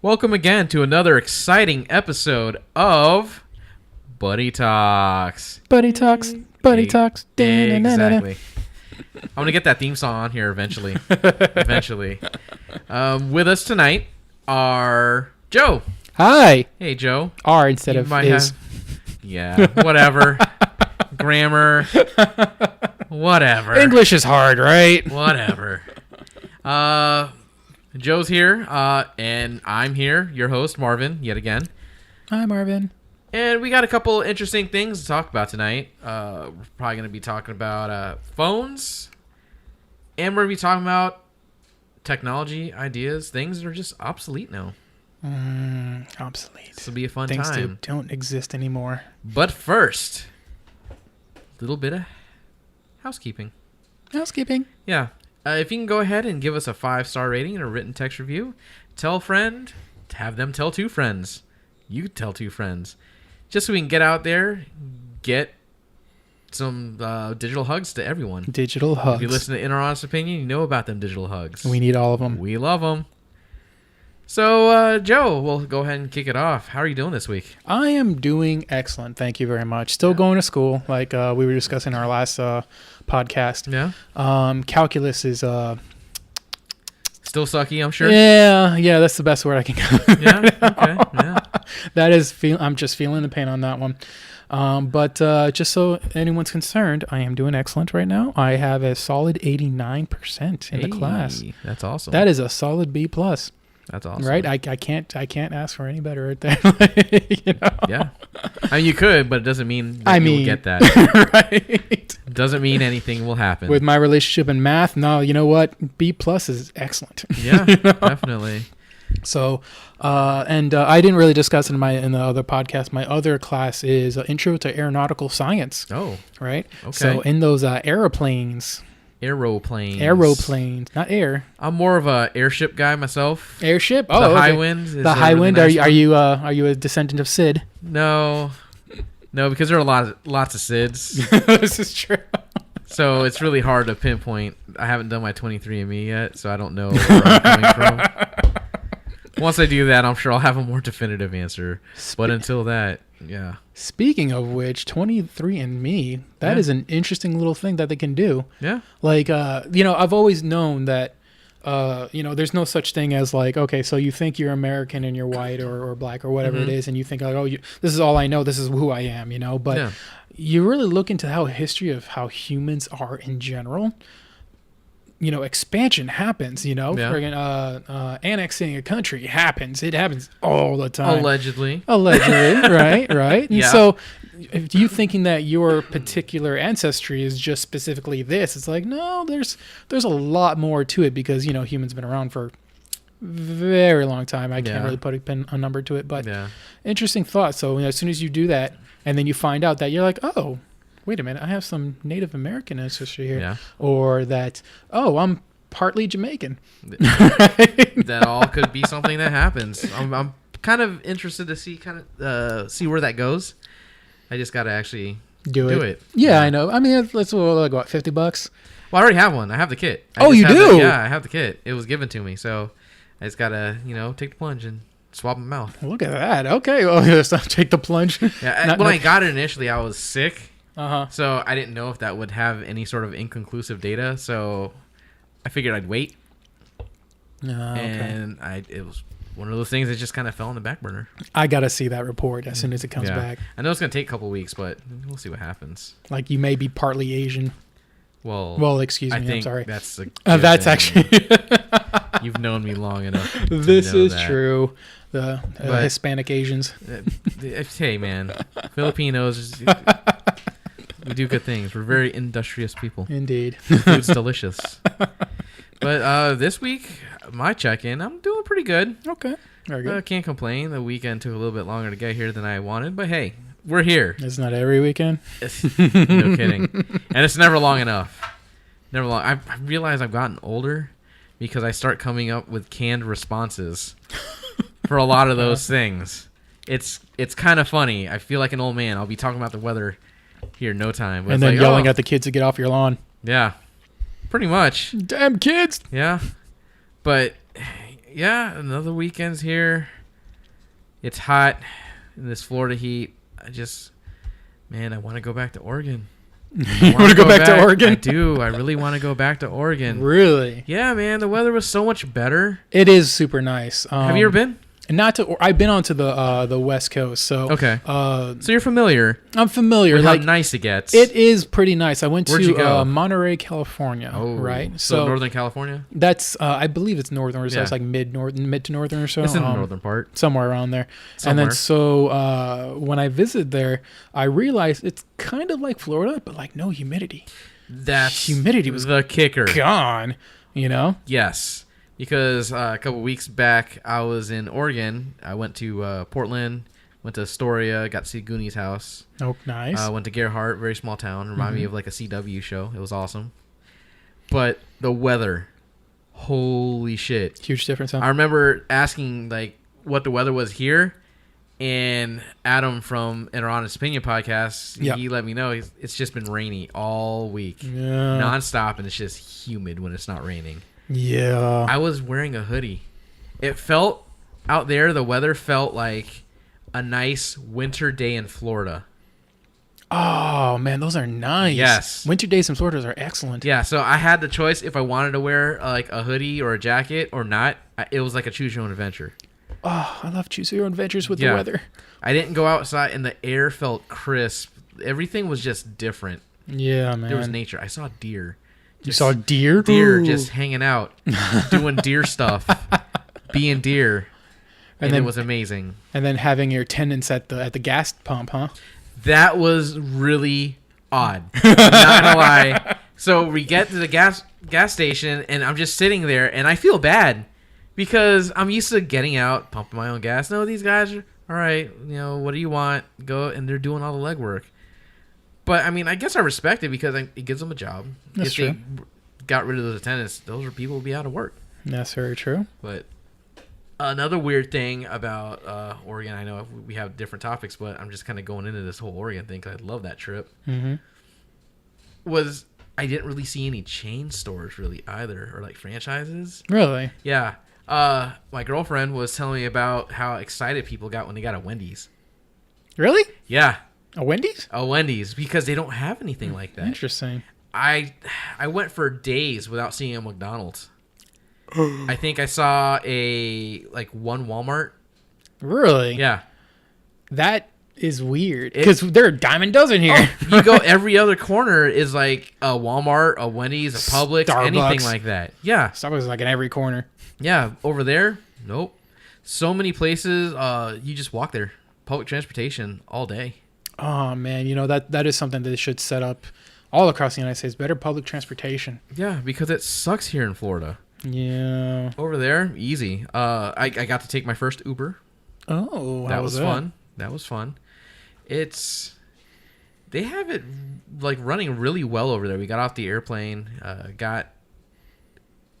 Welcome again to another exciting episode of Buddy Talks. Buddy Talks. Buddy Talks. Exactly. I'm going to get that theme song on here eventually. With us tonight are Joe. Hi. Hey, Joe. R instead of is. Yeah, whatever. Grammar. Whatever. English is hard, right? Whatever. Joe's here, and I'm here, your host, Marvin, yet again. Hi, Marvin. And we got a couple interesting things to talk about tonight. We're probably going to be talking about phones, and we're going to be talking about technology, ideas, things that are just obsolete now. Obsolete. This will be a fun Things time. don't exist anymore. But first, a little bit of housekeeping. Housekeeping. Yeah. If you can go ahead and give us a 5-star rating and a written text review, tell a friend, have them tell 2 friends. You tell 2 friends. Just so we can get out there, get some digital hugs to everyone. Digital hugs. If you listen to In Our Honest Opinion, you know about them digital hugs. We need all of them. We love them. So, Joe, we'll go ahead and kick it off. How are you doing this week? I am doing excellent. Thank you very much. Still going to school, like we were discussing in our last podcast. Yeah. Calculus is Still sucky, I'm sure. Yeah, that's the best word I can go. Yeah. Okay. Yeah. That is I'm just feeling the pain on that one. But just so anyone's concerned, I am doing excellent right now. I have a solid 89% in the class. That's awesome. That is a solid B plus. That's awesome. Right? I can't ask for any better right there. You know? Yeah. I mean, you could, but it doesn't mean you'll get that. Right. Doesn't mean anything will happen. With my relationship in math, no, you know what? B plus is excellent. Yeah, You know? definitely. So, I didn't really discuss it in the other podcast. My other class is Intro to Aeronautical Science. Oh, right. okay. So in those aeroplanes, not air. I'm more of a airship guy myself. Airship. The high wind. The high wind. Are you a descendant of Sid? No, because there are lots of Sids. This is true. So it's really hard to pinpoint. I haven't done my 23andMe yet, so I don't know where I'm coming from. Once I do that, I'm sure I'll have a more definitive answer. But until that, yeah. Speaking of which, 23andMe, that is an interesting little thing that they can do. Yeah. Like, I've always known that, there's no such thing as like, okay, so you think you're American and you're white or black or whatever it is, and you think like, oh, this is all I know, this is who I am, but you really look into how history of how humans are in general. Expansion happens, friggin' annexing a country happens. It happens all the time. Allegedly, right. And yeah. so if you thinking that your particular ancestry is just specifically this, it's like, no, there's a lot more to it because, humans been around for very long time. I can't really put a number to it, but interesting thought. So as soon as you do that and then you find out that you're like, oh, wait a minute, I have some Native American ancestry here. Yeah. Or that, I'm partly Jamaican. That all could be something that happens. I'm kind of interested to see where that goes. I just got to actually do it. Yeah, I know. I mean, let's like what, $50? Well, I already have one. I have the kit. You do? Yeah, I have the kit. It was given to me, so I just got to, take the plunge and swab my mouth. Look at that. Okay, well, so take the plunge. Yeah, when I got it initially, I was sick. Uh-huh. So I didn't know if that would have any sort of inconclusive data, so I figured I'd wait. And it was one of those things that just kind of fell on the back burner. I gotta see that report as soon as it comes back. I know it's gonna take a couple weeks, but we'll see what happens. Like you may be partly Asian. Well, excuse me. I'm sorry. That's actually. You've known me long enough. This is true. The Hispanic Asians. Hey, man, Filipinos. We do good things. We're very industrious people. Indeed. Food's delicious. But this week, my check-in, I'm doing pretty good. Okay. Very good. Can't complain. The weekend took a little bit longer to get here than I wanted. But hey, we're here. It's not every weekend. No kidding. And it's never long enough. Never long. I realize I've gotten older because I start coming up with canned responses for a lot of those things. It's kind of funny. I feel like an old man. I'll be talking about the weather here in no time. And then yelling at the kids to get off your lawn. Yeah, pretty much. Damn kids. Yeah. But yeah, another weekend's here. It's hot in this Florida heat. I want to go back to Oregon. You want to go back to Oregon? I do. I really want to go back to Oregon. Really? Yeah, man. The weather was so much better. It is super nice. Have you ever been? I've been onto the West Coast, so okay. So you're familiar. I'm familiar. With like how nice it gets. It is pretty nice. I went Where'd you to go? Monterey, California. Oh, right. So Northern California. That's I believe it's northern. So Yeah. it's like mid to northern or so. It's in the northern part, somewhere around there. Somewhere. And then so when I visited there, I realized it's kind of like Florida, but like no humidity. That's Humidity was the kicker. Gone. You know. Yes. Because a couple weeks back, I was in Oregon. I went to Portland, went to Astoria, got to see Goonies house. Oh, nice. Went to Gerhardt, very small town. Reminded me of like a CW show. It was awesome. But the weather, holy shit. Huge difference, huh? I remember asking like what the weather was here, and Adam from An Honest Opinion podcast, he let me know it's just been rainy all week, nonstop, and it's just humid when it's not raining. Yeah. I was wearing a hoodie. It felt out there, the weather felt like a nice winter day in Florida. Oh, man, those are nice. Yes. Winter days in Florida are excellent. Yeah, so I had the choice if I wanted to wear like a hoodie or a jacket or not. It was like a choose your own adventure. Oh, I love choose your own adventures with the weather. I didn't go outside and the air felt crisp. Everything was just different. Yeah, man. There was nature. I saw deer. You saw deer? Deer just hanging out, doing deer stuff, being deer, and then, it was amazing. And then having your attendants at the gas pump, huh? That was really odd. Not gonna lie. So we get to the gas station, and I'm just sitting there, and I feel bad because I'm used to getting out, pumping my own gas. No, these guys are all right. You know, what do you want? Go, and they're doing all the legwork. But, I mean, I guess I respect it because it gives them a job. That's true. If they got rid of those attendants, those are people who would be out of work. That's very true. But another weird thing about Oregon, I know we have different topics, but I'm just kind of going into this whole Oregon thing because I love that trip, was I didn't really see any chain stores really either or like franchises. Really? Yeah. My girlfriend was telling me about how excited people got when they got a Wendy's. Really? Yeah. A Wendy's? A Wendy's, because they don't have anything like that. Interesting. I went for days without seeing a McDonald's. I think I saw one Walmart. Really? Yeah. That is weird because there are a dime a dozen here. You go every other corner is like a Walmart, a Wendy's, a Publix, Starbucks. anything like that. Yeah. Starbucks is like in every corner. Yeah. Over there, nope. So many places, you just walk there. Public transportation all day. Oh, man. You know, that is something that they should set up all across the United States. Better public transportation. Yeah, because it sucks here in Florida. Yeah. Over there, easy. I got to take my first Uber. Oh, that was fun. That was fun. They have it like running really well over there. We got off the airplane,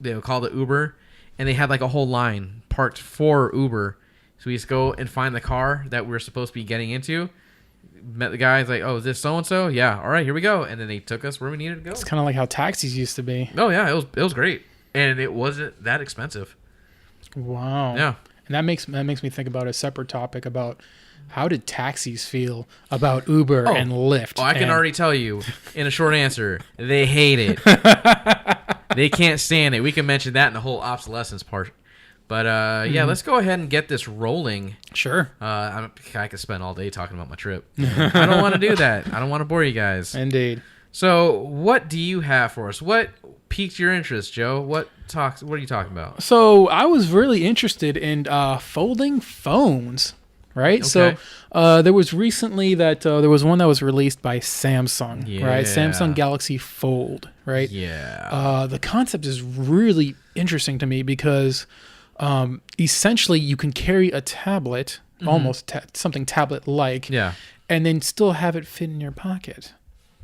they called it Uber, and they had like a whole line parked for Uber. So we just go and find the car that we were supposed to be getting into. Met the guy. He's like, "Oh, is this so and so?" Yeah. All right, here we go. And then they took us where we needed to go. It's kind of like how taxis used to be. Oh yeah, it was great, and it wasn't that expensive. Wow. Yeah. And that makes me think about a separate topic about how did taxis feel about Uber and Lyft. Oh, I can already tell you in a short answer, they hate it. They can't stand it. We can mention that in the whole obsolescence part. But yeah, let's go ahead and get this rolling. Sure. I could spend all day talking about my trip. I don't want to do that. I don't want to bore you guys. Indeed. So, what do you have for us? What piqued your interest, Joe? What are you talking about? So, I was really interested in folding phones, right? Okay. So, there was recently that there was one that was released by Samsung, right? Yeah. Samsung Galaxy Fold, right? Yeah. The concept is really interesting to me because essentially you can carry a tablet, almost something tablet-like, and then still have it fit in your pocket.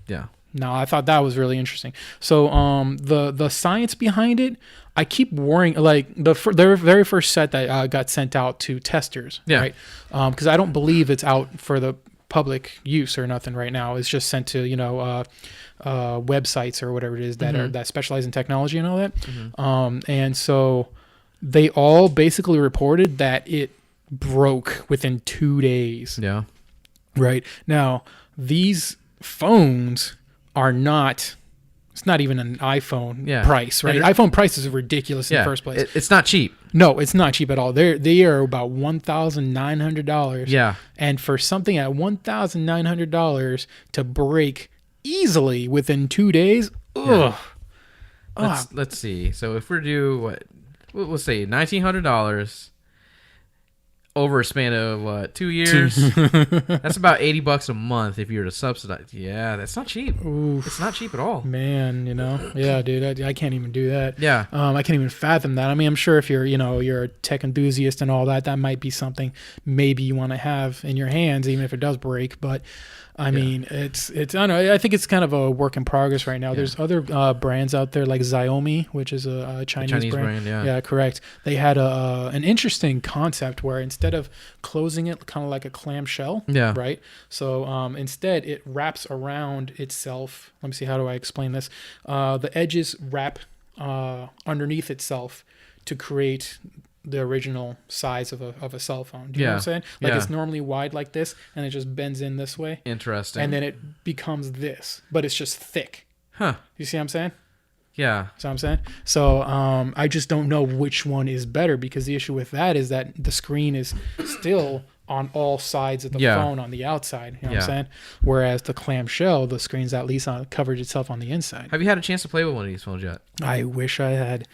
Yeah. No, I thought that was really interesting. So the science behind it, I keep worrying, like their very first set that got sent out to testers, right? Because I don't believe it's out for the public use or nothing right now. It's just sent to websites or whatever it is that are that specialize in technology and all that. And so they all basically reported that it broke within 2 days. Yeah. Right. Now, these phones are not, it's not even an iPhone Yeah. price, right? And iPhone prices are ridiculous in Yeah. the first place. It's not cheap. No, it's not cheap at all. They are about $1,900. Yeah. And for something at $1,900 to break easily within 2 days, ugh. Let's see. So if we're due what we'll say $1,900 over a span of 2 years, that's about $80 a month if you were to subsidize. Yeah, that's not cheap. Oof. It's not cheap at all. Man, yeah, dude, I can't even do that. Yeah. I can't even fathom that. I mean, I'm sure if you're a tech enthusiast and all that, that might be something maybe you want to have in your hands, even if it does break. But I mean, it's I don't know. I think it's kind of a work in progress right now. Yeah. There's other brands out there like Xiaomi, which is a Chinese brand. Yeah. Yeah, correct. They had an interesting concept where instead of closing it kind of like a clamshell, Yeah. right? So instead it wraps around itself. Let me see, how do I explain this? The edges wrap underneath itself to create the original size of a cell phone. Do you know what I'm saying? Like it's normally wide like this, and it just bends in this way. Interesting. And then it becomes this, but it's just thick. Huh. You see what I'm saying? Yeah. See what I'm saying? So I just don't know which one is better, because the issue with that is that the screen is still on all sides of the phone on the outside. You know what I'm saying? Whereas the clamshell, the screen's at least covered itself on the inside. Have you had a chance to play with one of these phones yet? I wish I had.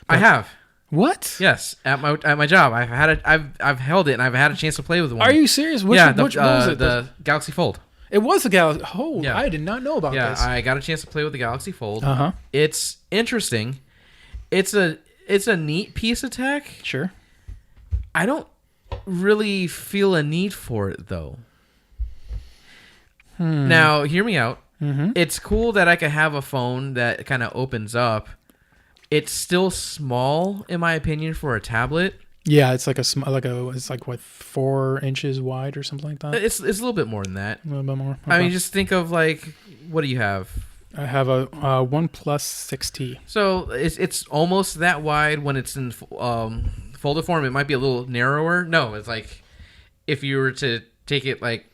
I have. What? Yes, at my job, I've held it and I've had a chance to play with one. Are you serious? Which what was it? The Galaxy Fold. It was the Galaxy. Oh, Yeah. I did not know about Yeah, this. I got a chance to play with the Galaxy Fold. Uh-huh. It's interesting. It's a neat piece of tech. Sure. I don't really feel a need for it though. Now, hear me out. Mm-hmm. It's cool that I could have a phone that kind of opens up. It's still small, in my opinion, for a tablet. Yeah, it's like it's like what, 4 inches wide or something like that. It's a little bit more than that. A little bit more. I Okay. mean, just think of like, what do you have? I have a OnePlus 6T. So it's almost that wide when it's in folded form. It might be a little narrower. No, it's like if you were to take it like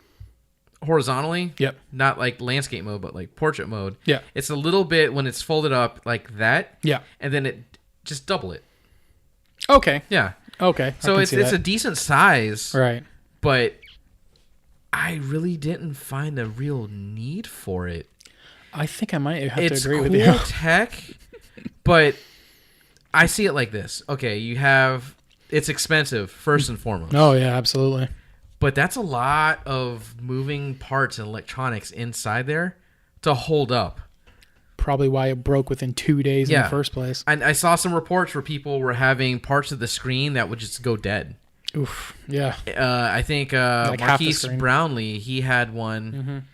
horizontally. Yep. Not like landscape mode, but like portrait mode. Yeah. It's a little bit when it's folded up like that. Yeah. And then it just double it. Okay. Yeah. Okay. So it's a decent size. right. But I really didn't find a real need for it. I think I might have It's to agree cool with you. tech, but I see it like this. Okay, it's expensive first and foremost. Oh yeah, absolutely. But that's a lot of moving parts and electronics inside there to hold up. Probably why it broke within 2 days in Yeah. the first place. I saw some reports where people were having parts of the screen that would just go dead. Oof. Yeah. I think Like half the Marquise screen. Brownlee, he had one.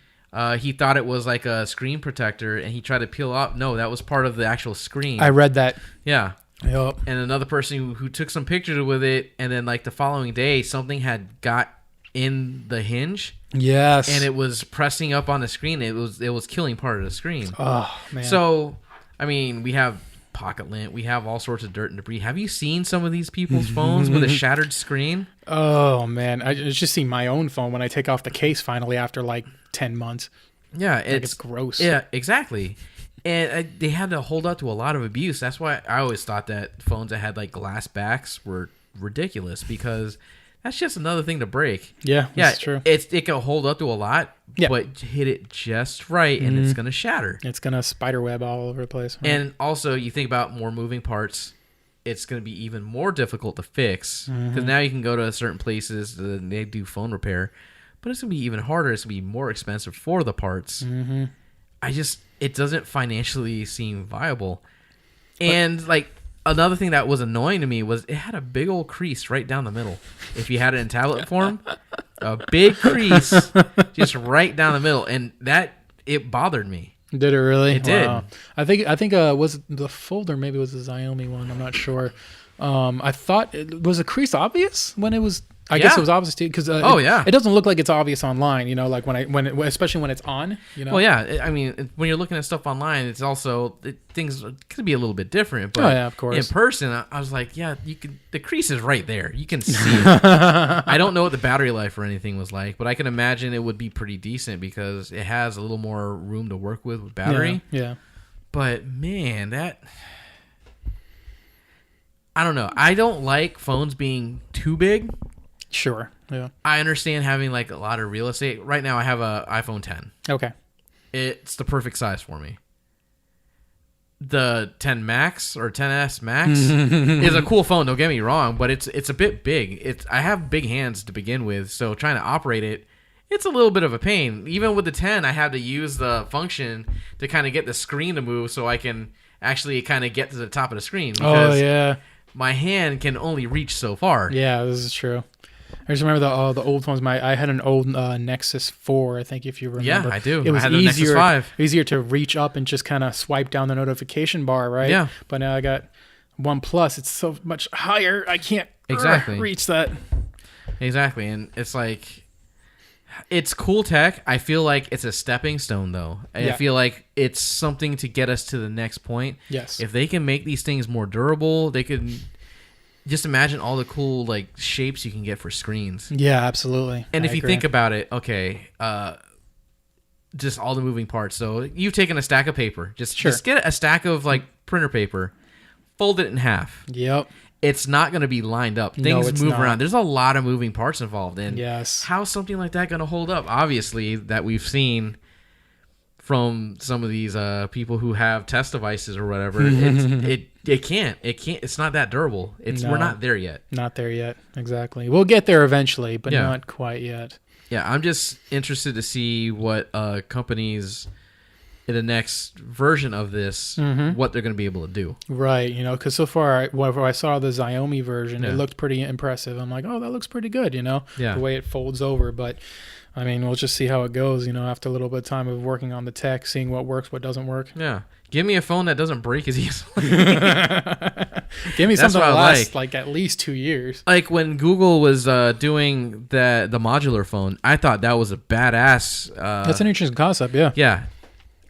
He thought it was like a screen protector, and he tried to peel off. No, that was part of the actual screen. I read that. Yeah. Yep. And another person who took some pictures with it, and then like the following day, something had got in the hinge, Yes. and it was pressing up on the screen. It was killing part of the screen. Oh man. So, I mean, we have pocket lint, we have all sorts of dirt and debris. Have you seen some of these people's phones with a shattered screen? Oh man, I just see my own phone when I take off the case finally after like 10 months. Yeah, It's gross. Yeah, exactly. And they had to hold up to a lot of abuse. That's why I always thought that phones that had like glass backs were ridiculous, because that's just another thing to break. Yeah, Yeah, that's true. it can hold up to a lot, Yeah. but hit it just right, and it's gonna shatter. It's gonna spiderweb all over the place. Right? And also, you think about more moving parts, it's gonna be even more difficult to fix, because now you can go to certain places and they do phone repair, but it's gonna be even harder. It's gonna be more expensive for the parts. It doesn't financially seem viable. And like another thing that was annoying to me was it had a big old crease right down the middle. If you had it in tablet form, a big crease just right down the middle, and it bothered me. Did it really? It did. Wow. I think was the folder, maybe it was the Xiaomi one. I'm not sure. I thought was the crease obvious when it was I guess it was obvious because yeah, it doesn't look like it's obvious online. Like especially when it's on. Well, yeah. I mean, when you're looking at stuff online, it's also things could be a little bit different. But yeah, of course. In person, I was like, yeah, you can. The crease is right there. You can see it. I don't know what the battery life or anything was like, but I can imagine it would be pretty decent because it has a little more room to work with battery. Yeah. But man, I don't know. I don't like phones being too big. Sure. Yeah. I understand having like a lot of real estate. Right now I have a iPhone 10. Okay. It's the perfect size for me. The 10 Max or 10s Max is a cool phone, don't get me wrong, but it's a bit big. I have big hands to begin with, so trying to operate it's a little bit of a pain. Even with the 10, I had to use the function to kind of get the screen to move so I can actually kind of get to the top of the screen because my hand can only reach so far. Yeah, this is true. I just remember the old phones. I had an old Nexus 4, I think, if you remember. Yeah, I do. It was I had the Nexus 5. Easier to reach up and just kind of swipe down the notification bar, right? Yeah. But now I got OnePlus. It's so much higher. I can't reach that. Exactly, and it's like it's cool tech. I feel like it's a stepping stone, though. I feel like it's something to get us to the next point. Yes. If they can make these things more durable, they could. Just imagine all the cool like shapes you can get for screens. Yeah, absolutely. And if you think about it, okay, just all the moving parts. So you've taken a stack of paper. Just get a stack of like printer paper, fold it in half. Yep. It's not going to be lined up. Things move around. There's a lot of moving parts involved. And how's something like that going to hold up? Obviously, that we've seen from some of these people who have test devices or whatever, it can't. It's not that durable. We're not there yet. Not there yet. Exactly. We'll get there eventually, but not quite yet. Yeah, I'm just interested to see what companies in the next version of this, what they're going to be able to do. Right. Because so far, whenever I saw the Xiaomi version, it looked pretty impressive. I'm like, oh, that looks pretty good, the way it folds over. But I mean, we'll just see how it goes, after a little bit of time of working on the tech, seeing what works, what doesn't work. Yeah. Give me a phone that doesn't break as easily. Give me something that lasts like at least 2 years. Like when Google was doing the modular phone, I thought that was a badass. That's an interesting concept, yeah. Yeah.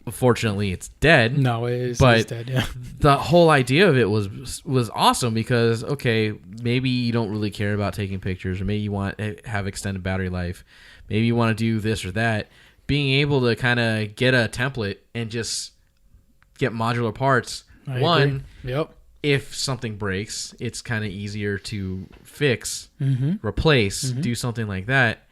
Unfortunately, it's dead. No, it's dead, yeah. The whole idea of it was awesome because, okay, maybe you don't really care about taking pictures or maybe you want to have extended battery life. Maybe you want to do this or that. Being able to kind of get a template and just get modular parts. I agree. Yep. If something breaks, it's kind of easier to fix, replace, do something like that.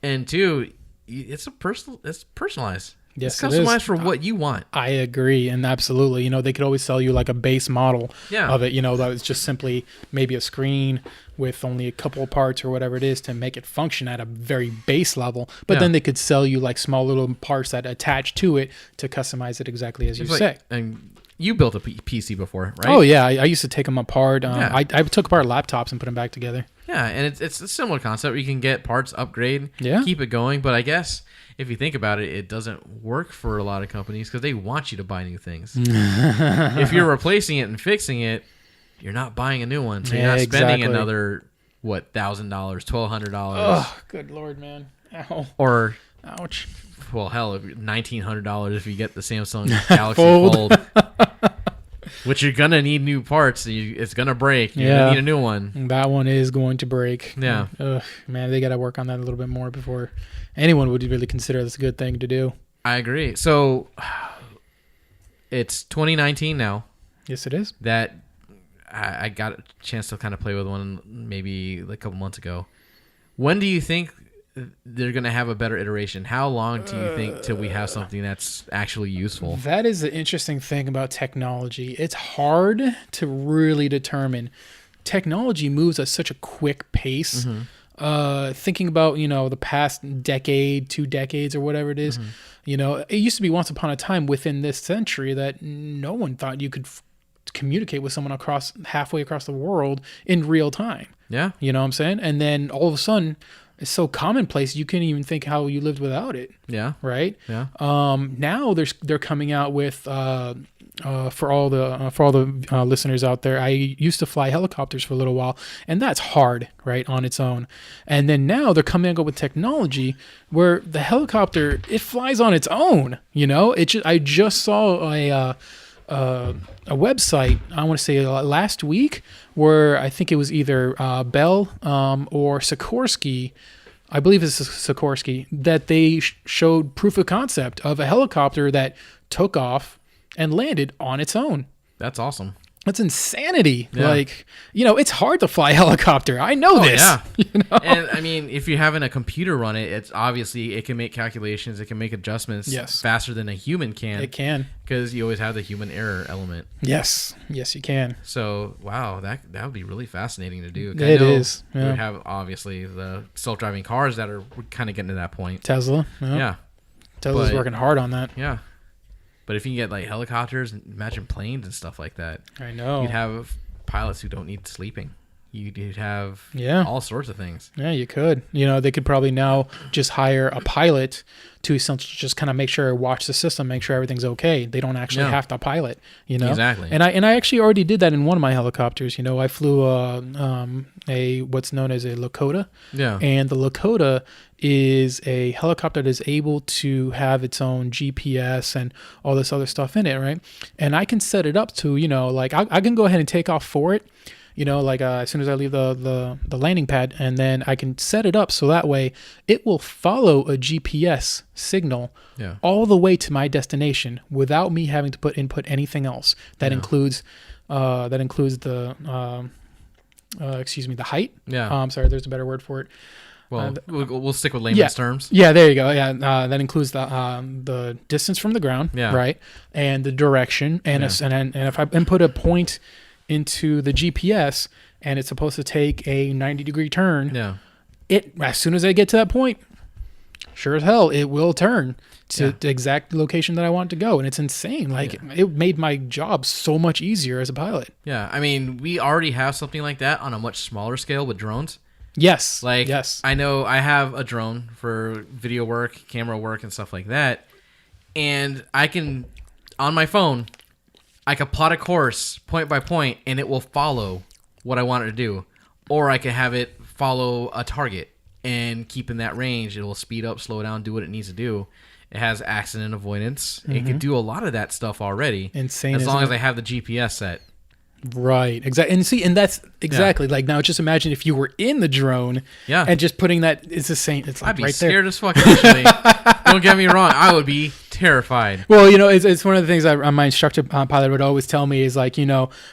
And two, it's personalized. Yes, it's customized for what you want. I agree, and absolutely. They could always sell you like a base model of it, that was just simply maybe a screen with only a couple of parts or whatever it is to make it function at a very base level. But then they could sell you like small little parts that attach to it to customize it exactly as you say. And you built a PC before, right? Oh, yeah. I used to take them apart. I took apart laptops and put them back together. Yeah, and it's a similar concept. You can get parts, upgrade, Yeah. keep it going. But I guess if you think about it, it doesn't work for a lot of companies because they want you to buy new things. If you're replacing it and fixing it, you're not buying a new one. So you're not spending another, $1,000, $1,200. Oh, good Lord, man. Ow. Or, ouch. Well, hell, $1,900 if you get the Samsung Galaxy Fold. Which you're going to need new parts. It's going to break. You're going to need a new one. That one is going to break. Yeah. Ugh, man, they got to work on that a little bit more before anyone would really consider this a good thing to do. I agree. So, it's 2019 now. Yes, it is. That I got a chance to kind of play with one maybe like a couple months ago. When do you think they're going to have a better iteration? How long do you think till we have something that's actually useful? That is the interesting thing about technology. It's hard to really determine. Technology moves at such a quick pace. Thinking about, the past decade, 2 decades or whatever it is, it used to be once upon a time within this century that no one thought you could communicate with someone halfway across the world in real time. Yeah. You know what I'm saying? And then all of a sudden, it's so commonplace you can't even think how you lived without it. Yeah. Right? Yeah. Now they're coming out with for all the listeners out there, I used to fly helicopters for a little while, and that's hard, right, on its own. And then now they're coming up with technology where the helicopter, it flies on its own. I just saw a website, I want to say last week, where I think it was either Bell or Sikorsky. I believe it's Sikorsky, that they showed proof of concept of a helicopter that took off and landed on its own. That's awesome. That's insanity. Yeah. Like, it's hard to fly a helicopter. I know this. Yeah. And I mean, if you're having a computer run it, it's obviously it can make calculations, it can make adjustments faster than a human can. It can. Because you always have the human error element. Yes, you can. So, wow, that would be really fascinating to do. It is. We Yeah. have, obviously, the self-driving cars that are kind of getting to that point. Tesla. Yeah. Tesla's working hard on that. Yeah. But if you can get, like, helicopters, imagine planes and stuff like that. I know. You'd have pilots who don't need sleeping. You'd have all sorts of things. Yeah, you could. They could probably now just hire a pilot to essentially just kind of make sure, watch the system, make sure everything's okay. They don't actually have to pilot, Exactly. And I actually already did that in one of my helicopters. I flew a what's known as a Lakota. Yeah. And the Lakota is a helicopter that is able to have its own GPS and all this other stuff in it, right? And I can set it up to, I can go ahead and take off for it. As soon as I leave the landing pad, and then I can set it up so that way it will follow a GPS signal all the way to my destination without me having to input anything else. That includes the the height. Yeah. I'm sorry, there's a better word for it. Well, we'll stick with layman's terms. Yeah, there you go. Yeah, that includes the distance from the ground, right, and the direction, and if I input a point into the GPS and it's supposed to take a 90-degree turn, as soon as I get to that point, sure as hell it will turn to the exact location that I want to go. And it's insane. It made my job so much easier as a pilot. Yeah, I mean, we already have something like that on a much smaller scale with drones. Yes. I know I have a drone for video work, camera work, and stuff like that. And I can, on my phone, I can plot a course point by point, and it will follow what I want it to do. Or I can have it follow a target and keep in that range. It will speed up, slow down, do what it needs to do. It has accident avoidance. It can do a lot of that stuff already. Insane. As long as I have the GPS set. Right, exactly. And that's exactly now. Just imagine if you were in the drone, and just putting that. It's the same. It's like I'd be right scared there. as fuck. Actually, don't get me wrong. I would be terrified. Well, it's one of the things my instructor pilot would always tell me is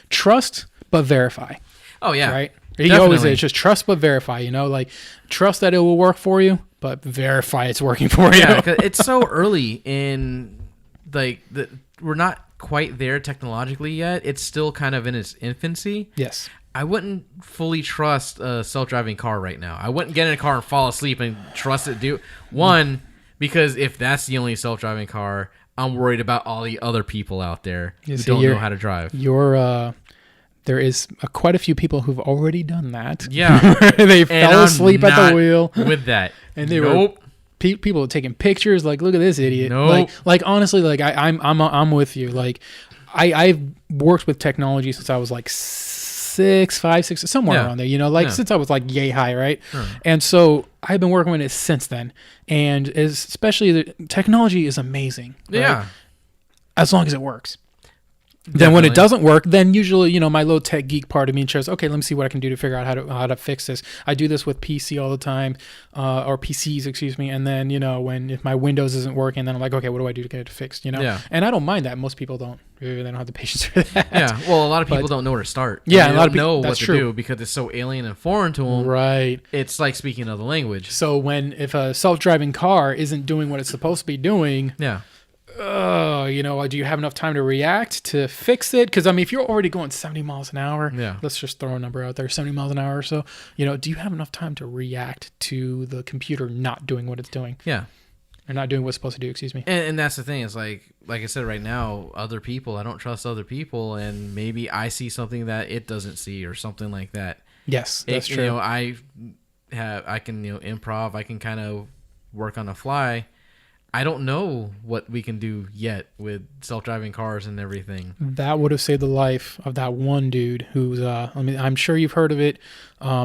trust but verify. Oh yeah, right. He always says just trust but verify. Trust that it will work for you, but verify it's working for you. Yeah, 'cause it's so early in we're not quite there technologically yet. It's still kind of in its infancy. Yes. I wouldn't fully trust a self-driving car right now. I wouldn't get in a car and fall asleep and trust it do. One, because if that's the only self-driving car, I'm worried about all the other people out there who don't know how to drive. There is quite a few people who've already done that. Yeah. They fell asleep at the wheel. With that. And they were people taking pictures look at this idiot. Nope. Honestly, I'm with you. I've worked with technology since I was 5, 6, somewhere around there, since I was yay high, right? Sure. And so I've been working with it since then. And especially the technology is amazing. Right? Yeah. As long as it works. Definitely. Then when it doesn't work, then usually, my little tech geek part of me says, okay, let me see what I can do to figure out how to fix this. I do this with PC all the time, or PCs, excuse me. And then, if my Windows isn't working, then I'm like, okay, what do I do to get it fixed? Yeah. And I don't mind that. Most people don't. They don't have the patience for that. Yeah. Well, a lot of people don't know where to start. Yeah. A lot of people know what to do because it's so alien and foreign to them. Right. It's like speaking another language. So if a self-driving car isn't doing what it's supposed to be doing. Yeah. Do you have enough time to react to fix it? Because if you're already going 70 miles an hour, let's just throw a number out there, 70 miles an hour or so. Do you have enough time to react to the computer not doing what it's doing? Yeah, or not doing what's supposed to do. Excuse me. And that's the thing. It's like I said, right now, other people. I don't trust other people, and maybe I see something that it doesn't see, or something like that. Yes, that's true. I can improv. I can kind of work on the fly. I don't know what we can do yet with self-driving cars and everything. That would have saved the life of that one dude who's, I'm sure you've heard of it.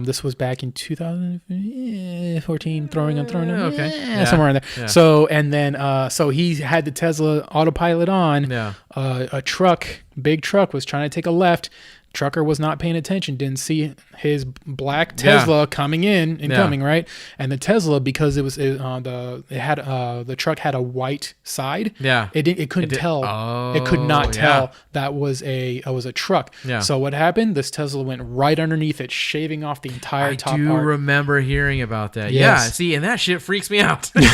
This was back in 2014, somewhere in there. Yeah. So, and then, so he had the Tesla autopilot on. Yeah. A big truck was trying to take a left. Trucker was not paying attention, didn't see his black Tesla coming in and coming, right? And the Tesla, because the truck had a white side, it couldn't tell. It could not tell that was a truck. Yeah. So what happened? This Tesla went right underneath it, shaving off the entire top part. I do remember hearing about that. Yes. Yeah, see, and that shit freaks me out. You know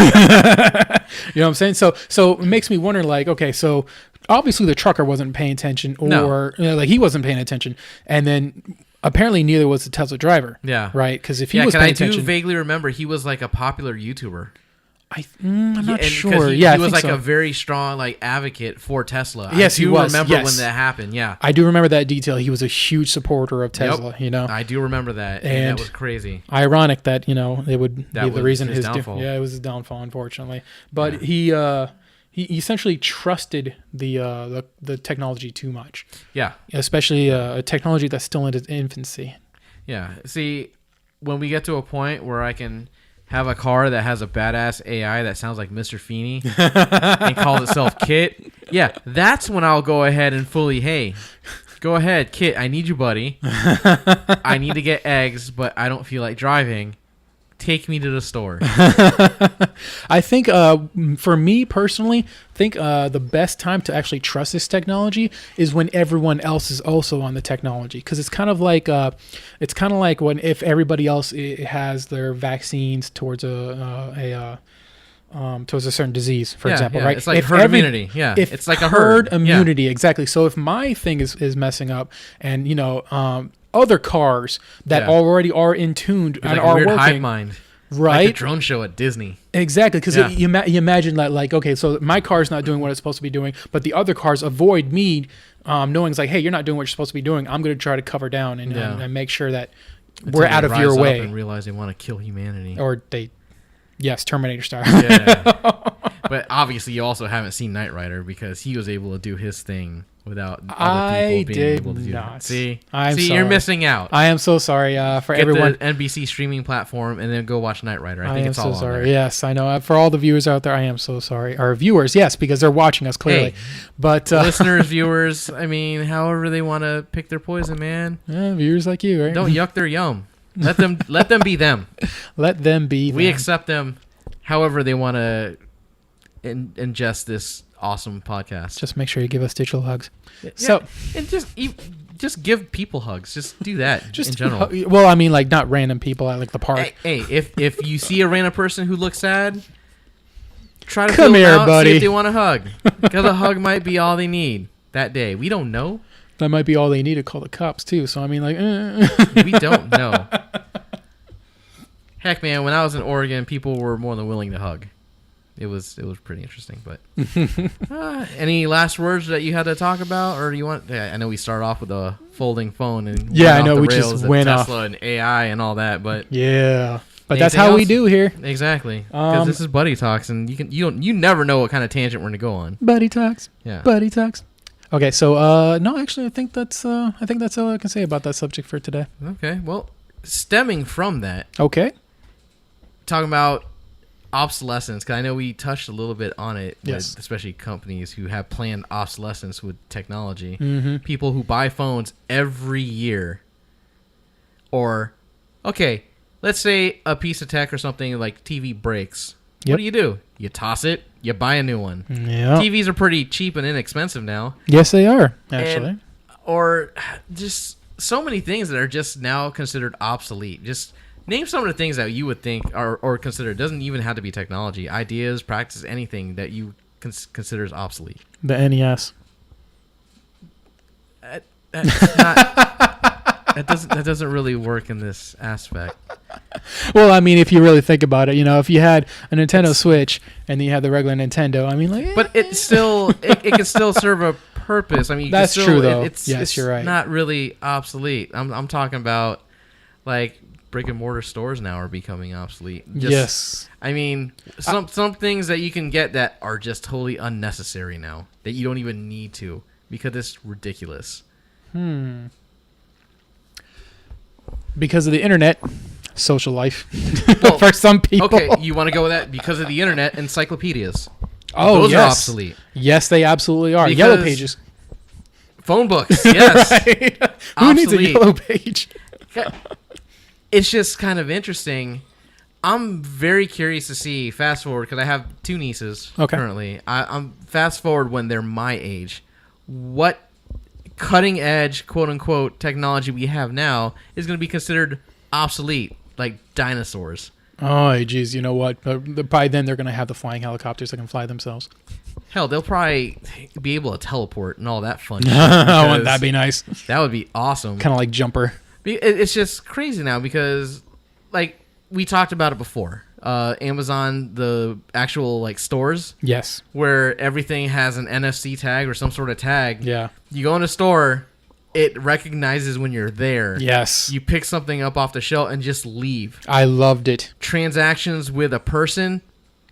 what I'm saying? So it makes me wonder, like, okay, so obviously the trucker wasn't paying attention, or he wasn't paying attention, and then apparently neither was the Tesla driver. Yeah, right. Because if he was paying attention, I do vaguely remember he was like a popular YouTuber. I'm not sure. He was like a very strong like advocate for Tesla. Yes, I do was. remember yes. when that happened. Yeah, I do remember that detail. He was a huge supporter of Tesla. Yep. You know, I do remember that, and that was crazy. Ironic that it would be the reason his downfall. It was his downfall, unfortunately. But he essentially trusted the technology too much. Yeah, especially a technology that's still in its infancy. Yeah. See, when we get to a point where I can have a car that has a badass AI that sounds like Mr. Feeney and calls itself Kit, yeah, that's when I'll go ahead and fully, hey, go ahead, Kit, I need you, buddy. I need to get eggs, but I don't feel like driving. Take me to the store. I think for me personally, the best time to actually trust this technology is when everyone else is also on the technology, because it's kind of like when if everybody else has their vaccines towards a certain disease, for example, right? It's like herd immunity. Yeah, it's like a herd immunity, exactly. So if my thing is messing up, and other cars that already are in tuned and are working. Hive mind. Right. Like the drone show at Disney. Exactly. Because you imagine that, like, okay, so my car's not doing what it's supposed to be doing, but the other cars avoid me knowing it's like, hey, you're not doing what you're supposed to be doing. I'm going to try to cover down and make sure that we're out of your way. And realize they want to kill humanity. Or Terminator style. Yeah. But obviously you also haven't seen Knight Rider, because he was able to do his thing without other people being able to do it. See, you're missing out. I am so sorry for everyone. Get the NBC streaming platform and then go watch Knight Rider. I think it's all so sorry. on there. Yes, I know. For all the viewers out there, I am so sorry. Our viewers, yes, because they're watching us clearly. Hey, but listeners, viewers, I mean, however they want to pick their poison, man. Yeah, viewers like you, right? Don't yuck their yum. Let them be them. Let them be. We accept them, however they want to ingest this awesome podcast. Just make sure you give us digital hugs. Yeah, so, and just give people hugs. Just do that in general. Well, I mean, like, not random people at like the park. Hey, if you see a random person who looks sad, try to come here, buddy. See if they want a hug, because a hug might be all they need that day. We don't know. That might be all they need to call the cops too. So I mean, like, we don't know. Heck, man, when I was in Oregon, people were more than willing to hug. It was pretty interesting. But any last words that you had to talk about, or do you want? I know we start off with a folding phone, and I know we just went off Tesla and AI and all that, but but that's how we do here. Exactly, because this is Buddy Talks, and you never know what kind of tangent we're gonna go on. Buddy Talks, Buddy Talks. Okay, so no, actually, I think that's all I can say about that subject for today. Okay, well, stemming from that, talking about obsolescence, because I know we touched a little bit on it, with especially companies who have planned obsolescence with technology. Mm-hmm. People who buy phones every year, or let's say a piece of tech or something like TV breaks. What do? You toss it. You buy a new one. Yeah. TVs are pretty cheap and inexpensive now. Yes, they are, actually. Or just so many things that are just now considered obsolete. Just name some of the things that you would think or consider. It doesn't even have to be technology. Ideas, practice, anything that you consider is obsolete. The NES. That's not... That doesn't really work in this aspect. Well, I mean, if you really think about it, if you had a Nintendo Switch and then you had the regular Nintendo, I mean, like, but it still it can still serve a purpose. I mean, that's true though. It's you're right. Not really obsolete. I'm talking about like brick and mortar stores now are becoming obsolete. Yes. I mean, some things that you can get that are just totally unnecessary now that you don't even need to because it's ridiculous. Because of the internet, social life Well, for some people. Okay, you want to go with that because of the internet? Encyclopedias. Oh, Those yes. are obsolete. Yes, they absolutely are. Because Yellow pages. Phone books, yes. Right? Who needs a Obsolete. yellow page? It's just kind of interesting. I'm very curious to see, fast forward, because I have 2 nieces currently. I'm fast forward when they're my age. What cutting edge, quote unquote, technology we have now is going to be considered obsolete, like dinosaurs. Oh, geez, you know what? By then, they're going to have the flying helicopters that can fly themselves. Hell, they'll probably be able to teleport and all that fun shit. Wouldn't that be nice? That would be awesome. Kind of like Jumper. It's just crazy now because, like, we talked about it before. Amazon, the actual, like, stores. Yes. Where everything has an NFC tag or some sort of tag. Yeah. You go in a store, it recognizes when you're there. Yes. You pick something up off the shelf and just leave. I loved it. Transactions with a person,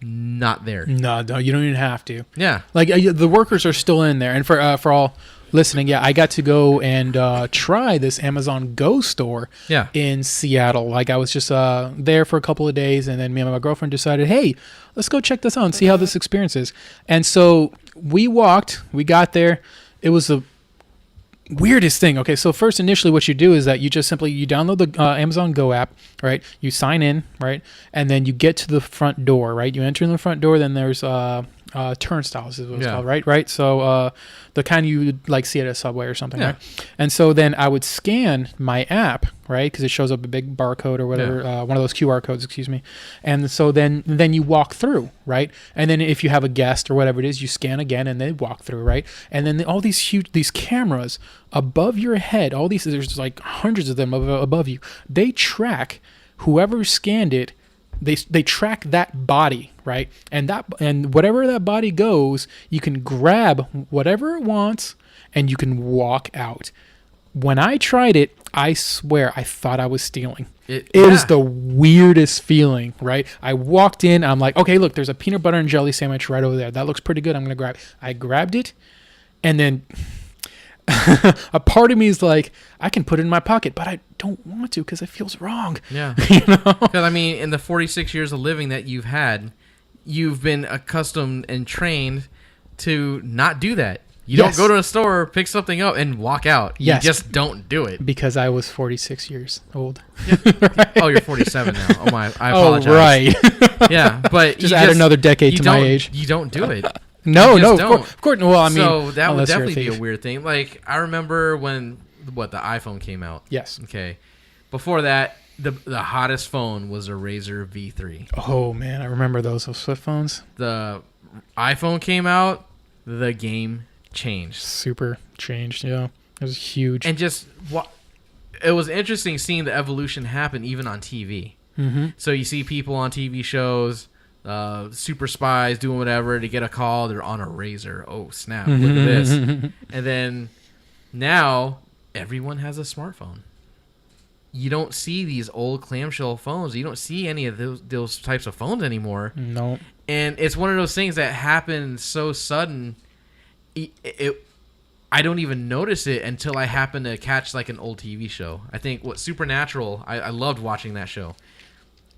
not there. No, you don't even have to. Yeah. Like the workers are still in there, and for all listening, yeah, I got to go and try this Amazon Go store. Yeah. In Seattle. Like I was just there for a couple of days, and then me and my girlfriend decided, hey, let's go check this out and see how this experience is. And so we got there. It was the weirdest thing. Okay, so first, initially, what you do is that you just simply you download the Amazon Go app, right? You sign in, right, and then you get to the front door, right? You enter in the front door. Then there's turnstiles, is what it's called, right? So the kind you like see at a Subway or something, right? And so then I would scan my app, right, because it shows up a big barcode or whatever, one of those QR codes, excuse me. And so then you walk through, right? And then if you have a guest or whatever it is, you scan again and then walk through, right? And then all these cameras above your head, there's like hundreds of them above you. They track whoever scanned it. They track that body, right? And whatever that body goes, you can grab whatever it wants and you can walk out. When I tried it, I swear I thought I was stealing. It was the weirdest feeling, right? I walked in, I'm like, okay, look, there's a peanut butter and jelly sandwich right over there. That looks pretty good. I'm going to grab it. I grabbed it, and then a part of me is like, I can put it in my pocket, but I don't want to because it feels wrong. Yeah. You know? Because, I mean, in the 46 years of living that you've had, you've been accustomed and trained to not do that. You don't go to a store, pick something up, and walk out. Yes. You just don't do it. Because I was 46 years old. Right? Oh, you're 47 now. Oh, my. I apologize. Oh, right. Yeah, but just add another decade to my age. You don't do it. No, of course. Well, I mean, so that would unless you're a definitely be thief. a weird thing. Like, I remember when, the iPhone came out. Yes. Okay. Before that, the hottest phone was a Razr V3. Oh, man. I remember those flip phones. The iPhone came out, the game changed. Super changed, yeah. It was huge. And just, it was interesting seeing the evolution happen even on TV. Mm-hmm. So you see people on TV shows, super spies doing whatever to get a call. They're on a Razr. Oh, snap. Look at this. And then now everyone has a smartphone. You don't see these old clamshell phones. You don't see any of those types of phones anymore. No. And it's one of those things that happen so sudden. I don't even notice it until I happen to catch like an old TV show. I think Supernatural, I loved watching that show.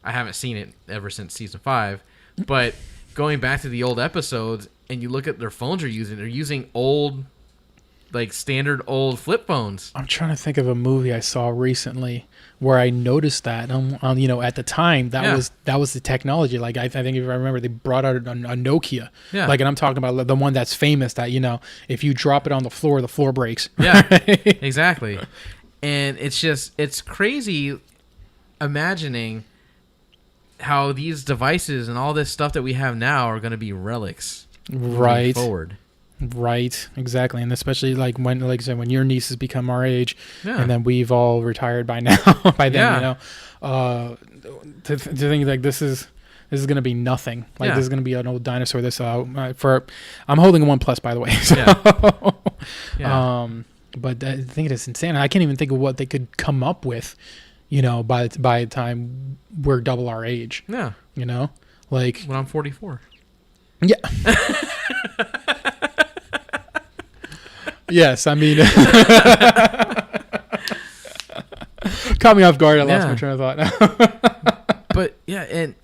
I haven't seen it ever since season 5, but going back to the old episodes and you look at their phones they're using old, like standard old flip phones. I'm trying to think of a movie I saw recently where I noticed that. At the time that was the technology. Like I think if I remember, they brought out a Nokia. Yeah. Like, and I'm talking about the one that's famous that if you drop it on the floor breaks. Yeah, exactly. And it's crazy imagining how these devices and all this stuff that we have now are going to be relics Right. forward. Right, exactly, and especially like I said, when your nieces become our age, Yeah. and then we've all retired by now. By then, Yeah. To think like this is gonna be nothing. Like Yeah. this is gonna be an old dinosaur. I'm holding a OnePlus, by the way. So, Yeah. but I think it is insane. I can't even think of what they could come up with, by the time we're double our age. Yeah. Like When I'm 44. yeah. Yes, I mean, caught me off guard. I lost my train of thought. But yeah, and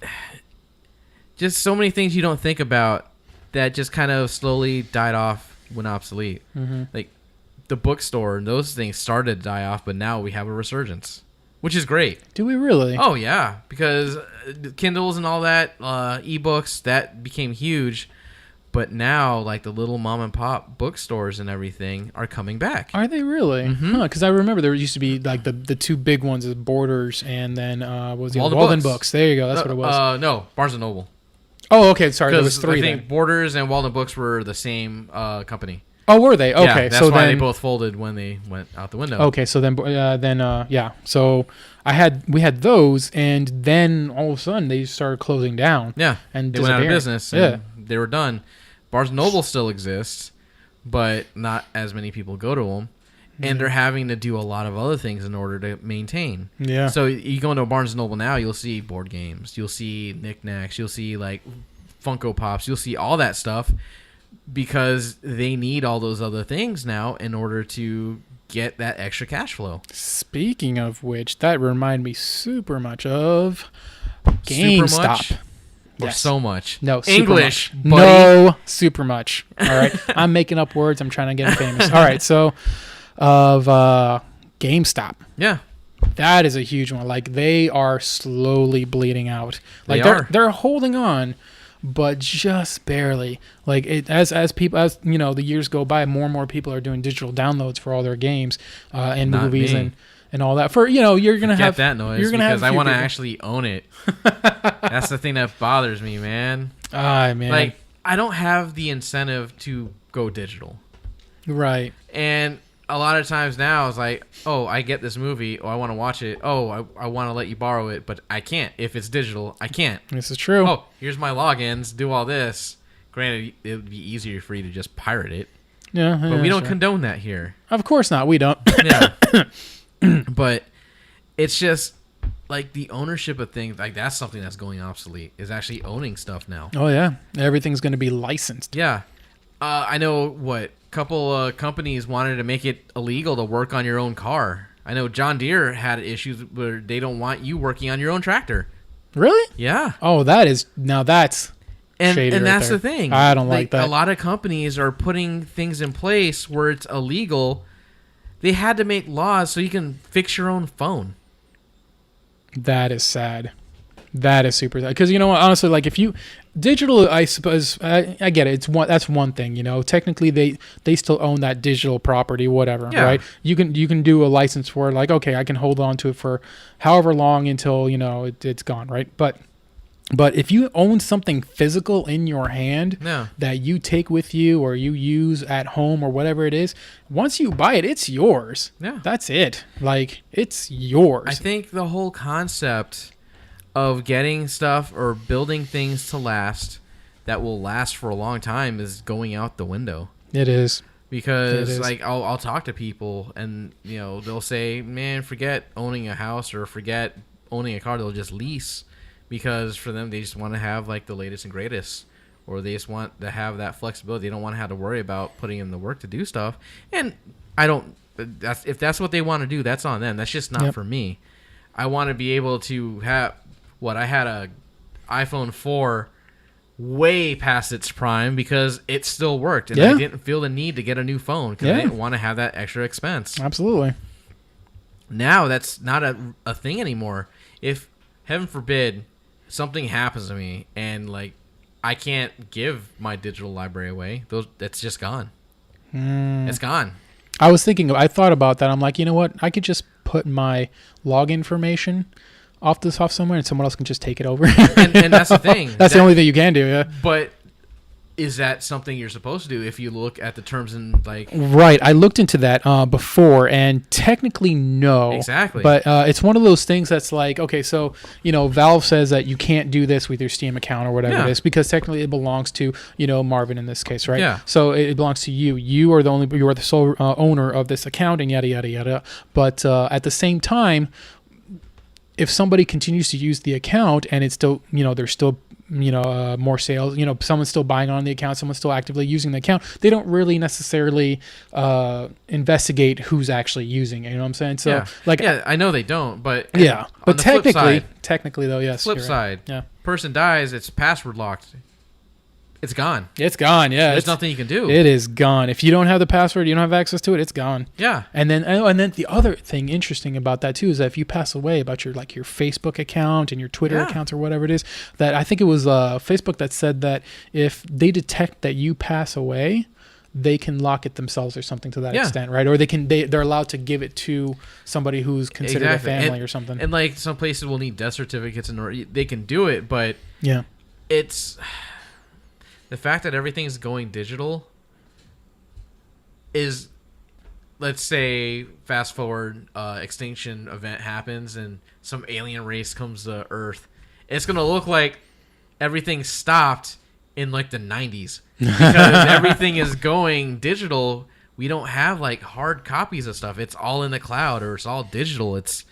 just so many things you don't think about that just kind of slowly died off when obsolete. Mm-hmm. Like the bookstore and those things started to die off, but now we have a resurgence, which is great. Do we really? Oh yeah, because Kindles and all that, ebooks, that became huge. But now, like the little mom and pop bookstores and everything are coming back. Are they really? Mm-hmm. Because I remember there used to be like the two big ones, the Borders, and then what was the Walden Walden Books. Books. There you go. That's what it was. No, Barnes and Noble. Oh, okay. Sorry, there was Because three. I think Then. Borders and Walden Books were the same company. Oh, were they? Okay, Yeah, that's so why then they both folded when they went out the window. okay, so then yeah. So we had those, and then all of a sudden they started closing down. Yeah, and they went out of disappearing. business. And they were done. Barnes and Noble still exists, but not as many people go to them, and they're having to do a lot of other things in order to maintain. Yeah. So you go into a Barnes and Noble now, you'll see board games, you'll see knickknacks, you'll see like Funko Pops, you'll see all that stuff because they need all those other things now in order to get that extra cash flow. Speaking of which, that reminded me super much of Super GameStop. much? Or Yes. so much? No, super English, much. buddy. No, super much. All right. I'm making up words. I'm trying to get famous. All right. So, of GameStop. Yeah. That is a huge one. Like they are slowly bleeding out. Like They are. they're holding on, but just barely. Like it as the years go by, more and more people are doing digital downloads for all their games and Not movies me. and all that. For you're gonna Get have that noise you're gonna because have I want to people. actually own it. That's the thing that bothers me, man. Ah, man. Like I don't have the incentive to go digital, right. and a lot of times now it's like, oh, I get this movie, oh, I want to watch it, oh, I want to let you borrow it, but I can't if it's digital. I can't. This is true. Oh, here's my logins. Do all this. Granted, it would be easier for you to just pirate it, Yeah, but we don't sure. condone that here. Of course not. We don't. Yeah. But it's just like the ownership of things, like that's something that's going obsolete, is actually owning stuff now. Oh yeah, everything's going to be licensed. Yeah. I know couple companies wanted to make it illegal to work on your own car. I know John Deere had issues where they don't want you working on your own tractor. Really? Yeah. Oh, that's shady right And that's there. the thing. I don't like that. A lot of companies are putting things in place where it's illegal. They had to make laws so you can fix your own phone. That is sad. That is super sad. Because you know what? Honestly, like if you digital, I suppose I get it. That's one thing. Technically they still own that digital property, whatever. Yeah. Right? You can do a license for it. Like okay, I can hold on to it for however long until it's gone. Right? But if you own something physical in your hand Yeah. that you take with you or you use at home or whatever it is, once you buy it, it's yours. Yeah. That's it. Like, it's yours. I think the whole concept of getting stuff or building things to last that will last for a long time is going out the window. It is. Because It is. like I'll talk to people and they'll say, man, forget owning a house or forget owning a car. They'll just lease because for them they just want to have like the latest and greatest, or they just want to have that flexibility. They don't want to have to worry about putting in the work to do stuff. And I don't. If that's what they want to do, that's on them. That's just not for me. I want to be able to have I had a iPhone 4 way past its prime because it still worked, and I didn't feel the need to get a new phone because I didn't want to have that extra expense. Absolutely. Now that's not a thing anymore. If heaven forbid something happens to me and like I can't give my digital library away, that's just gone. It's gone. I thought about that. I'm like, you know what? I could just put my log information off somewhere and someone else can just take it over. And that's the thing. That's the only thing you can do, yeah. But is that something you're supposed to do if you look at the terms and like... Right. I looked into that before, and technically no. Exactly. But it's one of those things that's like, okay, so, Valve says that you can't do this with your Steam account or whatever it is because technically it belongs to, Marvin in this case, right? Yeah. So it belongs to you. You are the sole owner of this account and yada, yada, yada. But at the same time, if somebody continues to use the account and it's still, there's still, more sales, someone's still buying on the account, someone's still actively using the account, they don't really necessarily investigate who's actually using it. You know what I'm saying? So I know they don't, but but technically though, yes. Flip side, yeah. Person dies, it's password locked. It's gone. It's gone. Yeah, there's nothing you can do. It is gone. If you don't have the password, you don't have access to it. It's gone. Yeah. And then the other thing interesting about that too is that if you pass away, about your Facebook account and your Twitter accounts or whatever it is, that I think it was Facebook that said that if they detect that you pass away, they can lock it themselves or something to that extent, right? Or they're allowed to give it to somebody who's considered a family or something. And like some places will need death certificates in order they can do it, but it's. The fact that everything's going digital is, let's say, fast forward, extinction event happens and some alien race comes to Earth. It's going to look like everything stopped in like the 90s because everything is going digital. We don't have like hard copies of stuff. It's all in the cloud or it's all digital. It's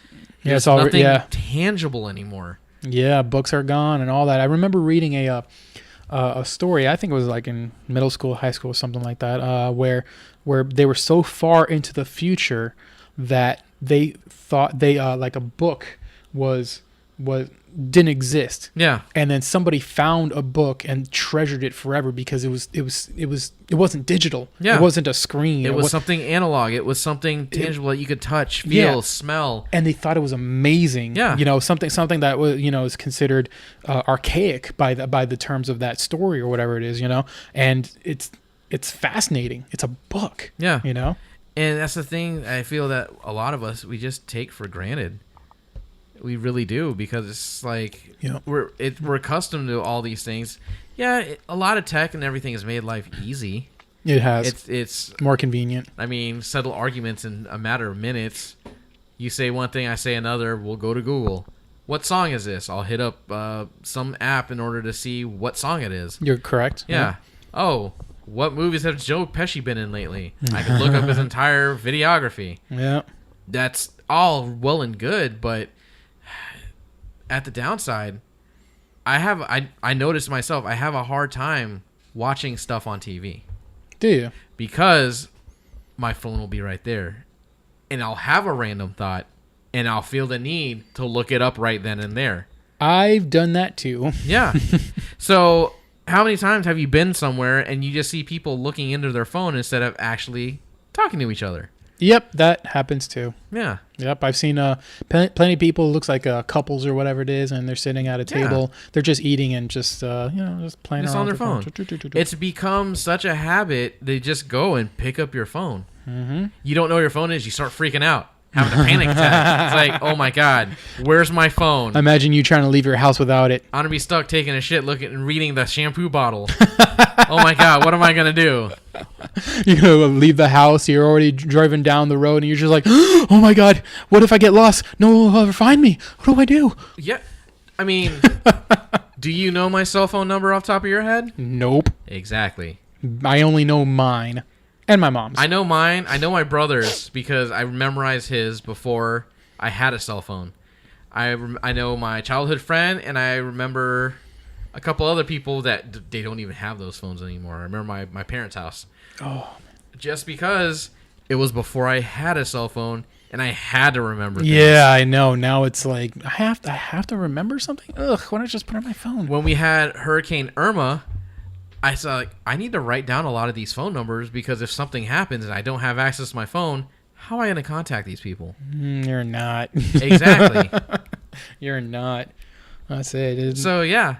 all nothing tangible anymore. Yeah, books are gone and all that. I remember reading a story, I think it was like in middle school, high school, something like that, where they were so far into the future that they thought like a book didn't exist. Yeah. And then somebody found a book and treasured it forever because it wasn't digital. Yeah. It wasn't a screen. It was something analog. It was something tangible that you could touch, feel, smell. And they thought it was amazing. Yeah. Something that was, is considered archaic by the terms of that story or whatever it is, And it's fascinating. It's a book. Yeah. And that's the thing I feel that a lot of us, we just take for granted. We really do, because it's like we're accustomed to all these things. Yeah, a lot of tech and everything has made life easy. It has. It's more convenient. I mean, settle arguments in a matter of minutes. You say one thing, I say another. We'll go to Google. What song is this? I'll hit up some app in order to see what song it is. You're correct. Yeah. Oh, what movies has Joe Pesci been in lately? I can look up his entire videography. Yeah. That's all well and good, but at the downside, I noticed myself, I have a hard time watching stuff on TV. Do you? Because my phone will be right there. And I'll have a random thought, and I'll feel the need to look it up right then and there. I've done that too. Yeah. So how many times have you been somewhere and you just see people looking into their phone instead of actually talking to each other? Yep, that happens too. Yeah. Yep, I've seen plenty of people, looks like couples or whatever it is, and they're sitting at a table. They're just eating and just just playing around on their phone. It's become such a habit. They just go and pick up your phone. Mm-hmm. You don't know where your phone is. You start freaking out, having a panic attack. It's like, oh my God, where's my phone? Imagine you trying to leave your house without it. I'm going to be stuck taking a shit, looking and reading the shampoo bottle. Oh my God, what am I going to do? You're going to leave the house. You're already driving down the road and you're just like, oh my God, what if I get lost? No one will ever find me. What do I do? Yeah. I mean, do you know my cell phone number off the top of your head? Nope. Exactly. I only know mine and my mom's. I know mine. I know my brother's because I memorized his before I had a cell phone. I know my childhood friend, and I remember a couple other people that they don't even have those phones anymore. I remember my parents' house. Oh. Just because it was before I had a cell phone, and I had to remember things. Yeah, I know. Now it's like, I have to remember something? Ugh, why don't I just put it on my phone? When we had Hurricane Irma, I saw, like, I need to write down a lot of these phone numbers because if something happens and I don't have access to my phone, how am I going to contact these people? You're not. Exactly. You're not. That's it. So, yeah.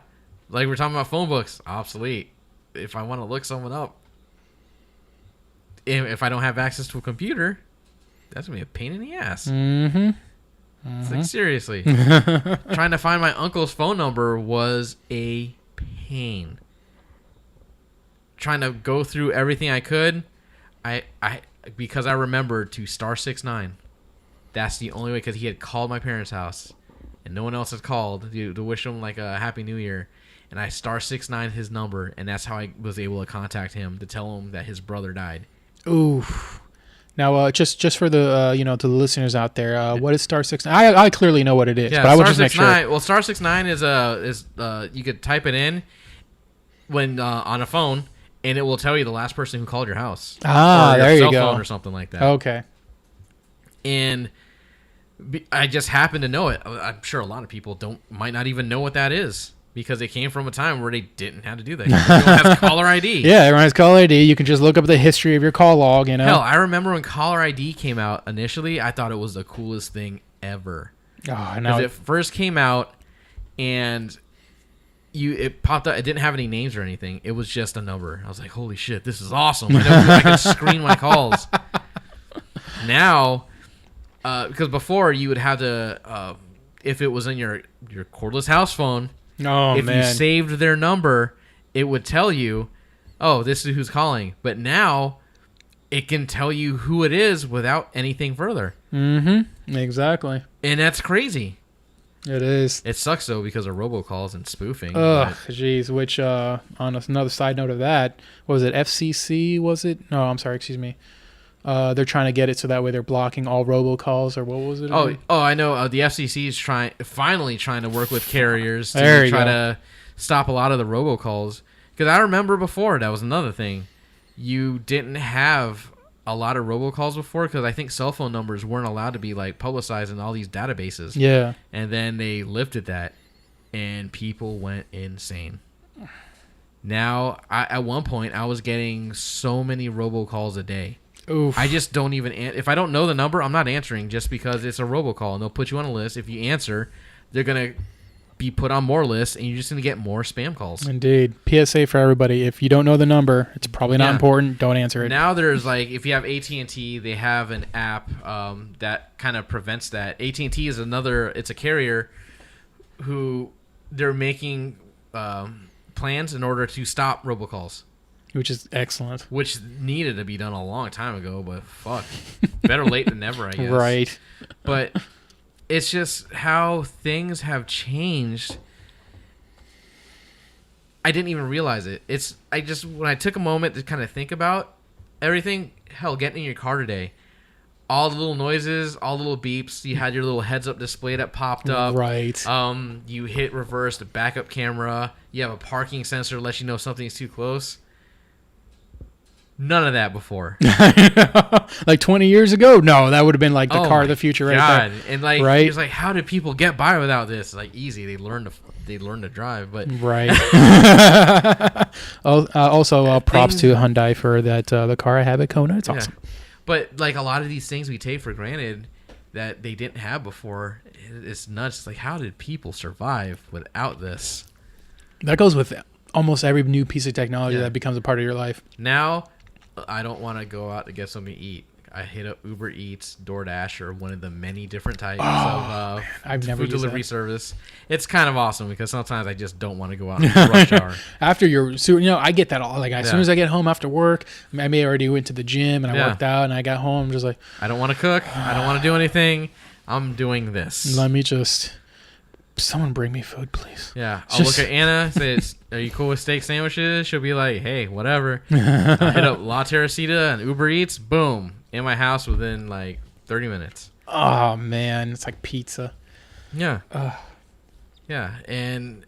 Like we're talking about phone books. Obsolete. If I want to look someone up, if I don't have access to a computer, that's going to be a pain in the ass. Mm-hmm. It's like, seriously. Trying to find my uncle's phone number was a pain. Trying to go through everything I could, because I remembered to *69. That's the only way, because he had called my parents' house, and no one else had called to wish him like a Happy New Year. And I *69 his number, and that's how I was able to contact him to tell him that his brother died. Ooh, Now, just for the to the listeners out there, what is Star 69? I clearly know what it is, Yeah, but I would Star just make sure. 69. Well, Star 69 is you could type it in when on a phone, and it will tell you the last person who called your house. Ah, or your there you cell go. phone or something like that. Okay. And I just happen to know it. I'm sure a lot of people might not even know what that is because it came from a time where they didn't have to do that. Everyone has caller ID. Yeah, everyone has caller ID. You can just look up the history of your call log. Hell, I remember when caller ID came out initially. I thought it was the coolest thing ever. Oh, Because it first came out, and it popped up. It didn't have any names or anything. It was just a number. I was like, "Holy shit, this is awesome!" I can screen my calls. Now, because before you would have to, if it was in your cordless house phone, if you saved their number, it would tell you, "Oh, this is who's calling." But now, it can tell you who it is without anything further. Mm-hmm. Exactly. And that's crazy. It is. It sucks though because of robocalls and spoofing. Ugh, jeez. Which on another side note of that, what was it FCC? Was it? No, I'm sorry. Excuse me. They're trying to get it so that way they're blocking all robocalls, or what was it? Oh, I know. The FCC is finally trying to work with carriers to try to stop a lot of the robocalls. Because I remember before that was another thing. You didn't have a lot of robocalls before because I think cell phone numbers weren't allowed to be like publicized in all these databases. Yeah. And then they lifted that, and people went insane. Now, at one point, I was getting so many robocalls a day. Oof. I just don't even... If I don't know the number, I'm not answering just because it's a robocall. And they'll put you on a list. If you answer, they're going to be put on more lists, and you're just going to get more spam calls. Indeed. PSA for everybody. If you don't know the number, it's probably not important. Don't answer it. Now there's like... If you have AT&T, they have an app that kind of prevents that. AT&T is another... It's a carrier who... They're making plans in order to stop robocalls. Which is excellent. Which needed to be done a long time ago, but fuck. Better late than never, I guess. Right. But it's just how things have changed. I didn't even realize it. When I took a moment to kind of think about everything, hell, getting in your car today, all the little noises, all the little beeps, you had your little heads-up display that popped up. Right. You hit reverse, the backup camera, you have a parking sensor that lets you know something's too close. None of that before. Like 20 years ago? No, that would have been like the car of the future right there. And like, right? It's like, how did people get by without this? Like, easy. They learn to drive, but right. Also, props to Hyundai for that. The car I have at Kona. It's awesome. But like a lot of these things we take for granted that they didn't have before, it's nuts. It's like, how did people survive without this? That goes with almost every new piece of technology that becomes a part of your life. Now, I don't want to go out to get something to eat. I hit up Uber Eats, DoorDash, or one of the many different types of food delivery service. It's kind of awesome because sometimes I just don't want to go out in rush hour. After I get that all. Like as soon as I get home after work, I may already went to the gym and I worked out, and I got home just like, I don't want to cook. I don't want to do anything. I'm doing this. Let me just... Someone bring me food, please. Yeah, I'll look at Anna, say, "Are you cool with steak sandwiches?" She'll be like, "Hey, whatever." I'll hit up La Teresita and Uber Eats. Boom, in my house within like 30 minutes. Oh man, it's like pizza. Yeah, yeah, and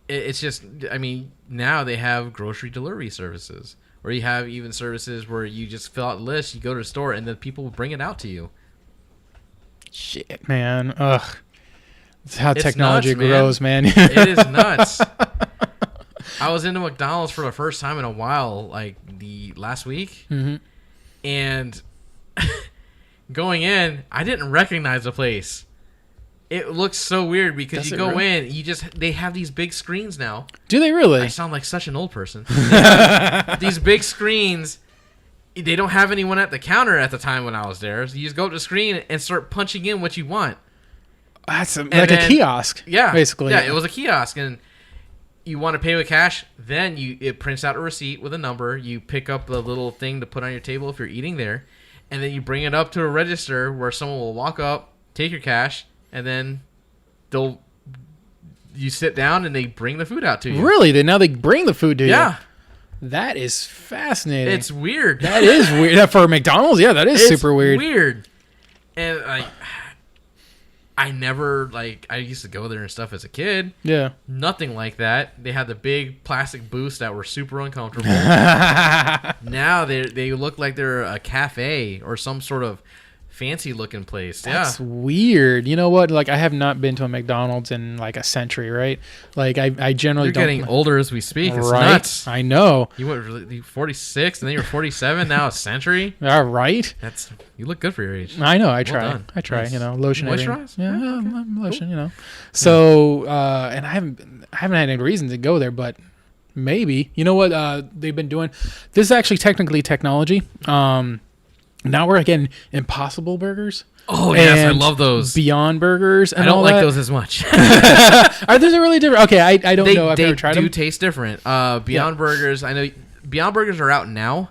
it's just, I mean, now they have grocery delivery services, or you have even services where you just fill out a list, you go to the store, and then people will bring it out to you. Shit, man. Ugh. It's how technology grows, man. It is nuts. I was into McDonald's for the first time in a while, like the last week, and going in, I didn't recognize the place. It looks so weird because you go in, they have these big screens now. Do they really? I sound like such an old person. These big screens. They don't have anyone at the counter at the time when I was there. So you just go up to the screen and start punching in what you want. That's like a kiosk. Yeah, basically. Yeah, it was a kiosk, and you want to pay with cash. Then it prints out a receipt with a number. You pick up the little thing to put on your table if you're eating there, and then you bring it up to a register where someone will walk up, take your cash, and then you sit down and they bring the food out to you. Really? Now they bring the food to you? Yeah. That is fascinating. It's weird. That is weird. For McDonald's, yeah, that is It's super weird. Weird. And I never I used to go there and stuff as a kid. Yeah. Nothing like that. They had the big plastic booths that were super uncomfortable. Now they look like they're a cafe or some sort of fancy looking place. That's weird. You know what? Like, I have not been to a McDonald's in like a century, right? Like, I generally You're don't. getting older as we speak. It's right? nuts. I know. You went really 46 and then you're 47. Now a century. All right. You look good for your age. I know. I try. done. I try. Nice. You know, lotion. Moisturize? Yeah, Yeah, okay. I'm lotion. You know. So, and I haven't had any reason to go there, but maybe. You know what? They've been doing. This is actually technically technology. Now we're getting Impossible Burgers. Oh yes, I and love those. Beyond Burgers. And I don't all like that. those as much. Are those really different? Okay, I don't know. I've they never tried do them. taste different. Beyond Burgers, I know Beyond Burgers are out now.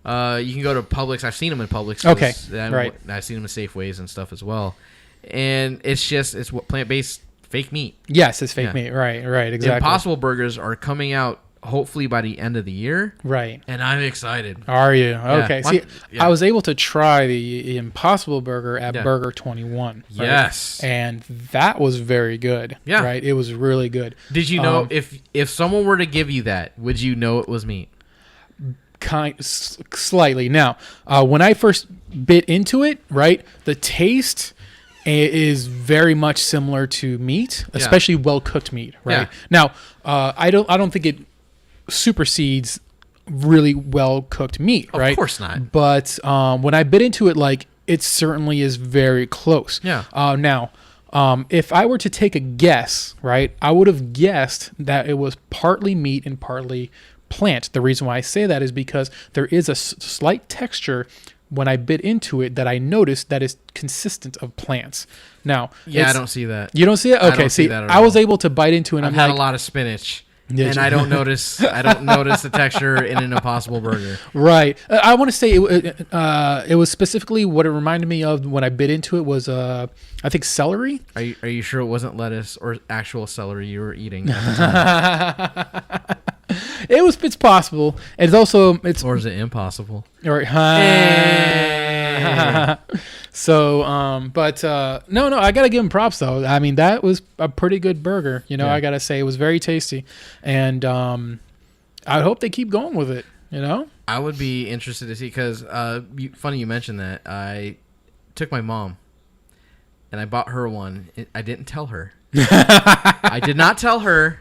You can go to Publix. I've seen them in Publix. 'cause Okay, right. I've seen them in Safeways and stuff as well. And it's what plant-based fake meat. Yes, it's fake Yeah. meat. Right, The exactly. Impossible Burgers are coming out hopefully by the end of the year, Right. and I'm excited. Are you? Okay. See, Yeah. I was able to try the Impossible Burger at Yeah. Burger 21. Right? Yes. And that was very good. Yeah. Right? It was really good. Did you know if someone were to give you that, would you know it was meat? Slightly. Now, when I first bit into it, right, the taste is very much similar to meat, especially well-cooked meat, right? Yeah. Now, I don't think it supersedes really well-cooked meat, right? Of course not. But when I bit into it, like, it certainly is very close. Yeah. Now, if I were to take a guess, right, I would have guessed that it was partly meat and partly plant. The reason why I say that is because there is a slight texture when I bit into it that I noticed that is consistent of plants. Now, Yeah, I don't see that. You don't see it? I Okay, don't see see, that at I was all. able to bite into it. And I've I'm had like, a lot of spinach, Did and you? I don't notice the texture in an Impossible Burger. right. I want to say it was specifically what it reminded me of when I bit into it was I think celery. Are you sure it wasn't lettuce or actual celery you were eating? At the time? It's possible. It's also Or is it impossible? or Hey. so no, I gotta give him props though. I mean, that was a pretty good burger. You know, Yeah. I gotta say it was very tasty, and I hope they keep going with it. You know, I would be interested to see because funny you mentioned that. I took my mom and I bought her one. I didn't tell her. I did not tell her,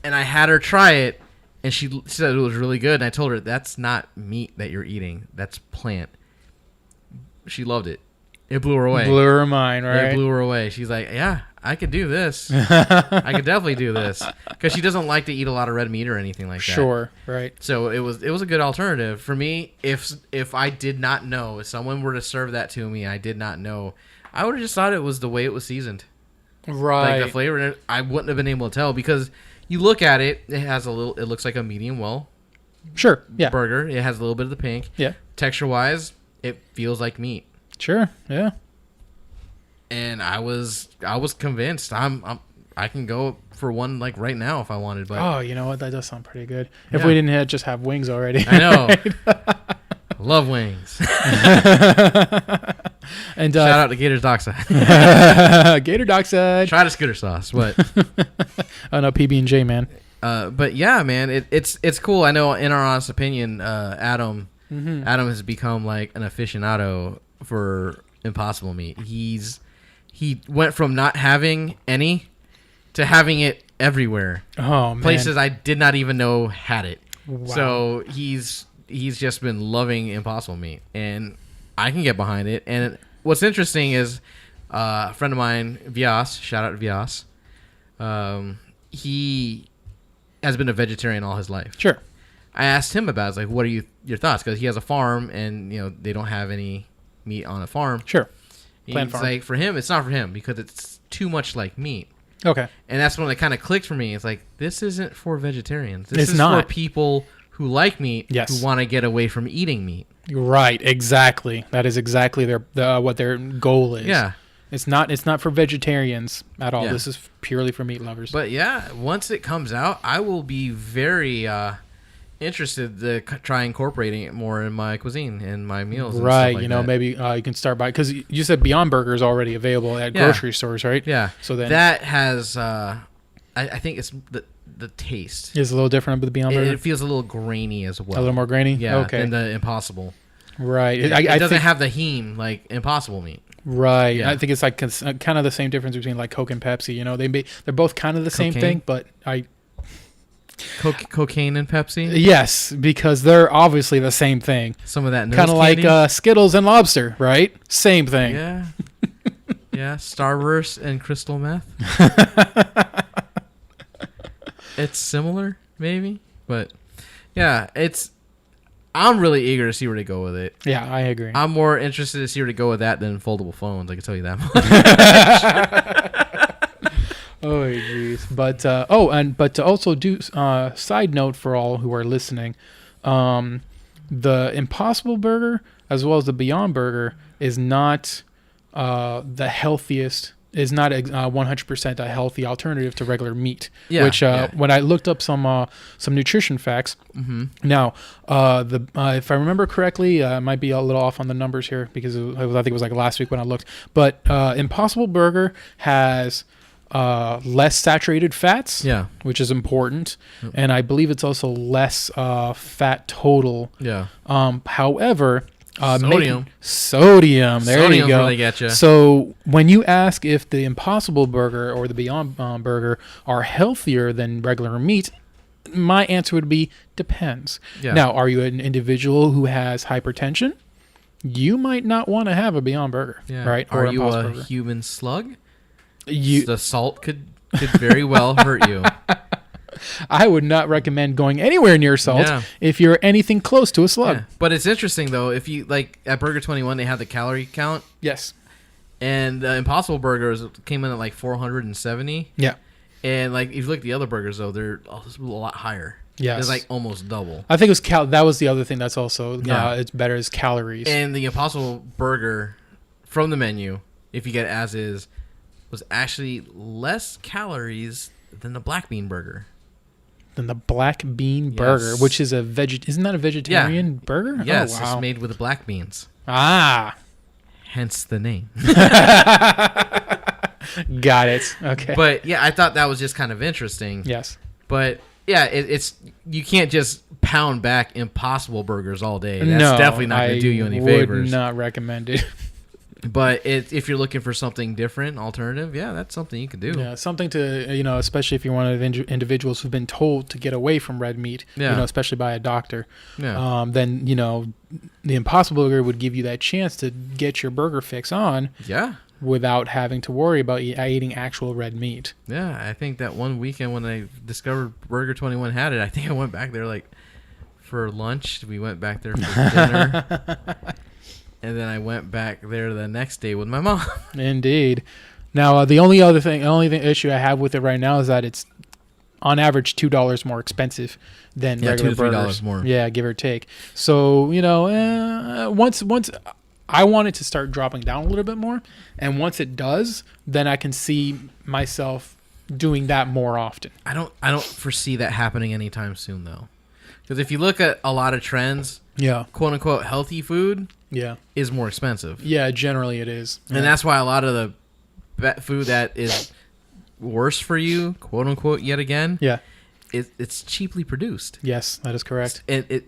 and I had her try it, and she said it was really good. And I told her that's not meat that you're eating; that's plant. She loved it. It blew her away. blew her mind, right? It blew her away. She's like, "Yeah, I could do this. I could definitely do this," because she doesn't like to eat a lot of red meat or anything like that. Sure, right. So it was a good alternative for me. If I did not know, if someone were to serve that to me, I did not know, I would have just thought it was the way it was seasoned, Right. like the flavor. In it, I wouldn't have been able to tell because you look at it, it looks like a medium well Sure. Yeah. burger. It has a little bit of the pink. Yeah. Texture wise, it feels like meat. Sure. Yeah. And I was convinced. I can go for one like right now if I wanted. But Oh, you know what? That does sound pretty good. If Yeah. we didn't just have wings already. I know. Love wings. And Shout out to Gators Dockside. Gator Dockside. Try the scooter sauce, but Oh no, PB&J, man. but yeah, man, it's cool. I know in our honest opinion, Adam has become like an aficionado for Impossible meat. He went from not having any to having it everywhere. Oh man. Places I did not even know had it. Wow. So he's just been loving Impossible meat, and I can get behind it. And what's interesting is a friend of mine, Vyas, shout out to Vyas. He has been a vegetarian all his life. Sure. I asked him about it. I was like, what are your thoughts? Because he has a farm, and they don't have any meat on a farm. Sure. He's Plant farm. like, for him, it's not for him because it's too much like meat. Okay. And that's when it kind of clicked for me. It's like, this isn't for vegetarians. This It's is not. for people who like meat, Yes. who want to get away from eating meat. Right. Exactly. That is exactly what their goal is. Yeah. It's not for vegetarians at all. Yeah. This is purely for meat lovers. But yeah, once it comes out, I will be very interested to try incorporating it more in my cuisine and my meals. Right. And stuff like that. Maybe you can start by, because you said Beyond Burger is already available at grocery stores, right? Yeah. So then that has, I think it's the taste. is a little different with the Beyond Burger. It feels a little grainy as well. A little more grainy. Yeah. Okay. Than the Impossible. Right. It I doesn't think, have the heme like Impossible meat. right. Yeah. I think it's like kind of the same difference between like Coke and Pepsi. They're both kind of the same Cocaine? thing, but Cocaine and Pepsi. yes, because they're obviously the same thing. Some of that nose Kind of candy. like Skittles and lobster, right? Same thing. Yeah. Yeah. Starburst and crystal meth. It's similar, maybe, but yeah, I'm really eager to see where they go with it. Yeah, I agree. I'm more interested to see where they go with that than foldable phones. I can tell you that much. Oh, jeez. But to also do side note for all who are listening, the Impossible Burger as well as the Beyond Burger is not the healthiest. Is not 100% a healthy alternative to regular meat. Yeah, Which when I looked up some nutrition facts, now if I remember correctly, I might be a little off on the numbers here because I think it was like last week when I looked. But Impossible Burger has less saturated fats, Yeah. which is important, and I believe it's also less fat total. Yeah. However, Sodium. Sodium. There Sodium's you go. where they get ya. So when you ask if the Impossible Burger or the Beyond Burger are healthier than regular meat, my answer would be depends. Yeah. Now, are you an individual who has hypertension? You might not want to have a Beyond Burger, Yeah. right? Are Or you Impossible a Burger. human slug? You, The salt could very well hurt you. I would not recommend going anywhere near salt Yeah. if you're anything close to a slug. Yeah. But it's interesting though. If you like at Burger 21, they have the calorie count, Yes. and the Impossible Burgers came in at like 470. Yeah. And like if you look at the other burgers though, they're a lot higher. Yes. It's like almost double. I think it was that was the other thing that's also Yeah. it's better is calories. And the Impossible Burger from the menu, if you get it as is, was actually less calories than the black bean burger. Than the black bean Yes. burger, which is isn't that a vegetarian burger? Yes, Oh, wow. it's made with the black beans. Ah, Hence the name. got it. Okay. But yeah, I thought that was just kind of interesting. yes. But yeah, it's you can't just pound back Impossible Burgers all day. That's No, definitely not going to do you any favors. Would not recommend it. But if you're looking for something different, alternative, yeah, that's something you can do. Yeah, something to especially if you're one of the individuals who've been told to get away from red meat. Yeah. Especially by a doctor. Yeah. Then the Impossible Burger would give you that chance to get your burger fix on Yeah. without having to worry about eating actual red meat. Yeah, I think that one weekend when I discovered Burger 21 had it, I think I went back there like for lunch. We went back there for dinner. And then I went back there the next day with my mom. Indeed. Now, the only issue I have with it right now is that it's on average $2 more expensive than regular $2 to $3 burgers. more. Yeah, give or take. So once I want it to start dropping down a little bit more, and once it does, then I can see myself doing that more often. I don't foresee that happening anytime soon though. Because if you look at a lot of trends, Yeah. quote unquote healthy food Yeah. is more expensive. Yeah. Generally, it is. And that's why a lot of the food that is worse for you, quote unquote, yet again, Yeah. it's cheaply produced. Yes, that is correct.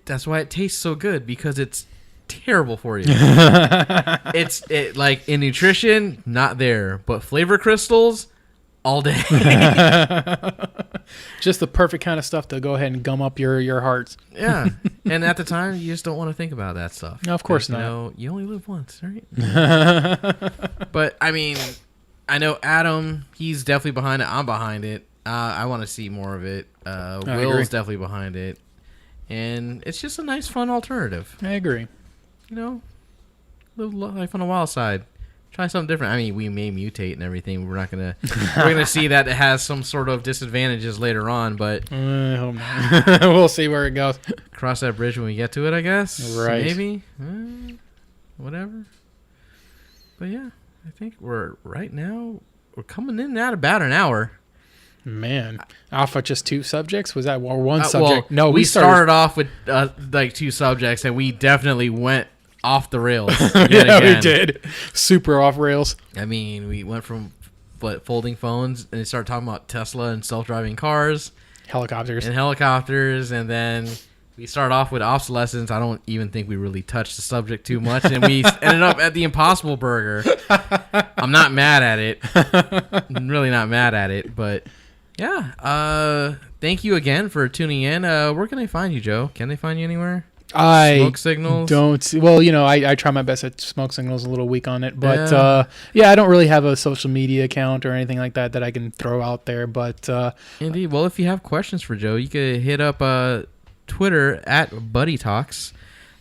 That's why it tastes so good, because it's terrible for you. It's like in nutrition, not there, but flavor crystals, all day. Just the perfect kind of stuff to go ahead and gum up your hearts. Yeah, and at the time, you just don't want to think about that stuff. No, of course 'Cause, not. You only live once, right? But I mean, I know Adam. He's definitely behind it. I'm behind it. I want to see more of it. agree. Will's definitely behind it, and it's just a nice, fun alternative. I agree. Live life on the wild side. Try something different. I mean, we may mutate and everything. We're gonna see that it has some sort of disadvantages later on, but I hope not. We'll see where it goes. cross that bridge when we get to it, I guess. Right. Maybe. Whatever. But yeah, I think we're coming in at about an hour. Man, Alpha just 2 subjects? Was that or one subject? Well, we started off with like 2 subjects, and we definitely went off the rails. Yeah, we did. Super off rails. I mean, we went from folding phones, and they started talking about Tesla and self-driving cars, helicopters, and then we started off with obsolescence. I don't even think we really touched the subject too much, and we ended up at the Impossible Burger. I'm not mad at it. I'm really not mad at it, but yeah. Thank you again for tuning in. Where can they find you, Joe? Can they find you anywhere? Smoke Signals? Well, I try my best at Smoke Signals. A little weak on it, but I don't really have a social media account or anything like that I can throw out there. But indeed, well, if you have questions for Joe, you could hit up Twitter at Buddy Talks,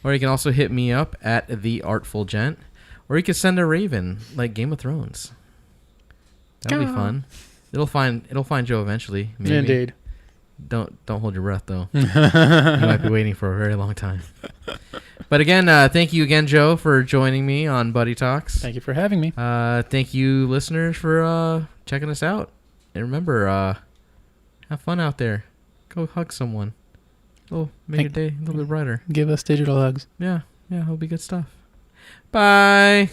or you can also hit me up at The Artful Gent, or you could send a raven like Game of Thrones. That'll be fun. It'll find Joe eventually. Maybe. Indeed. Don't hold your breath though. You might be waiting for a very long time. But again, thank you again, Joe, for joining me on Buddy Talks. Thank you for having me. Thank you, listeners, for checking us out. And remember, have fun out there. Go hug someone. Oh, make your day a little bit brighter. Give us digital hugs. Yeah, it'll be good stuff. Bye.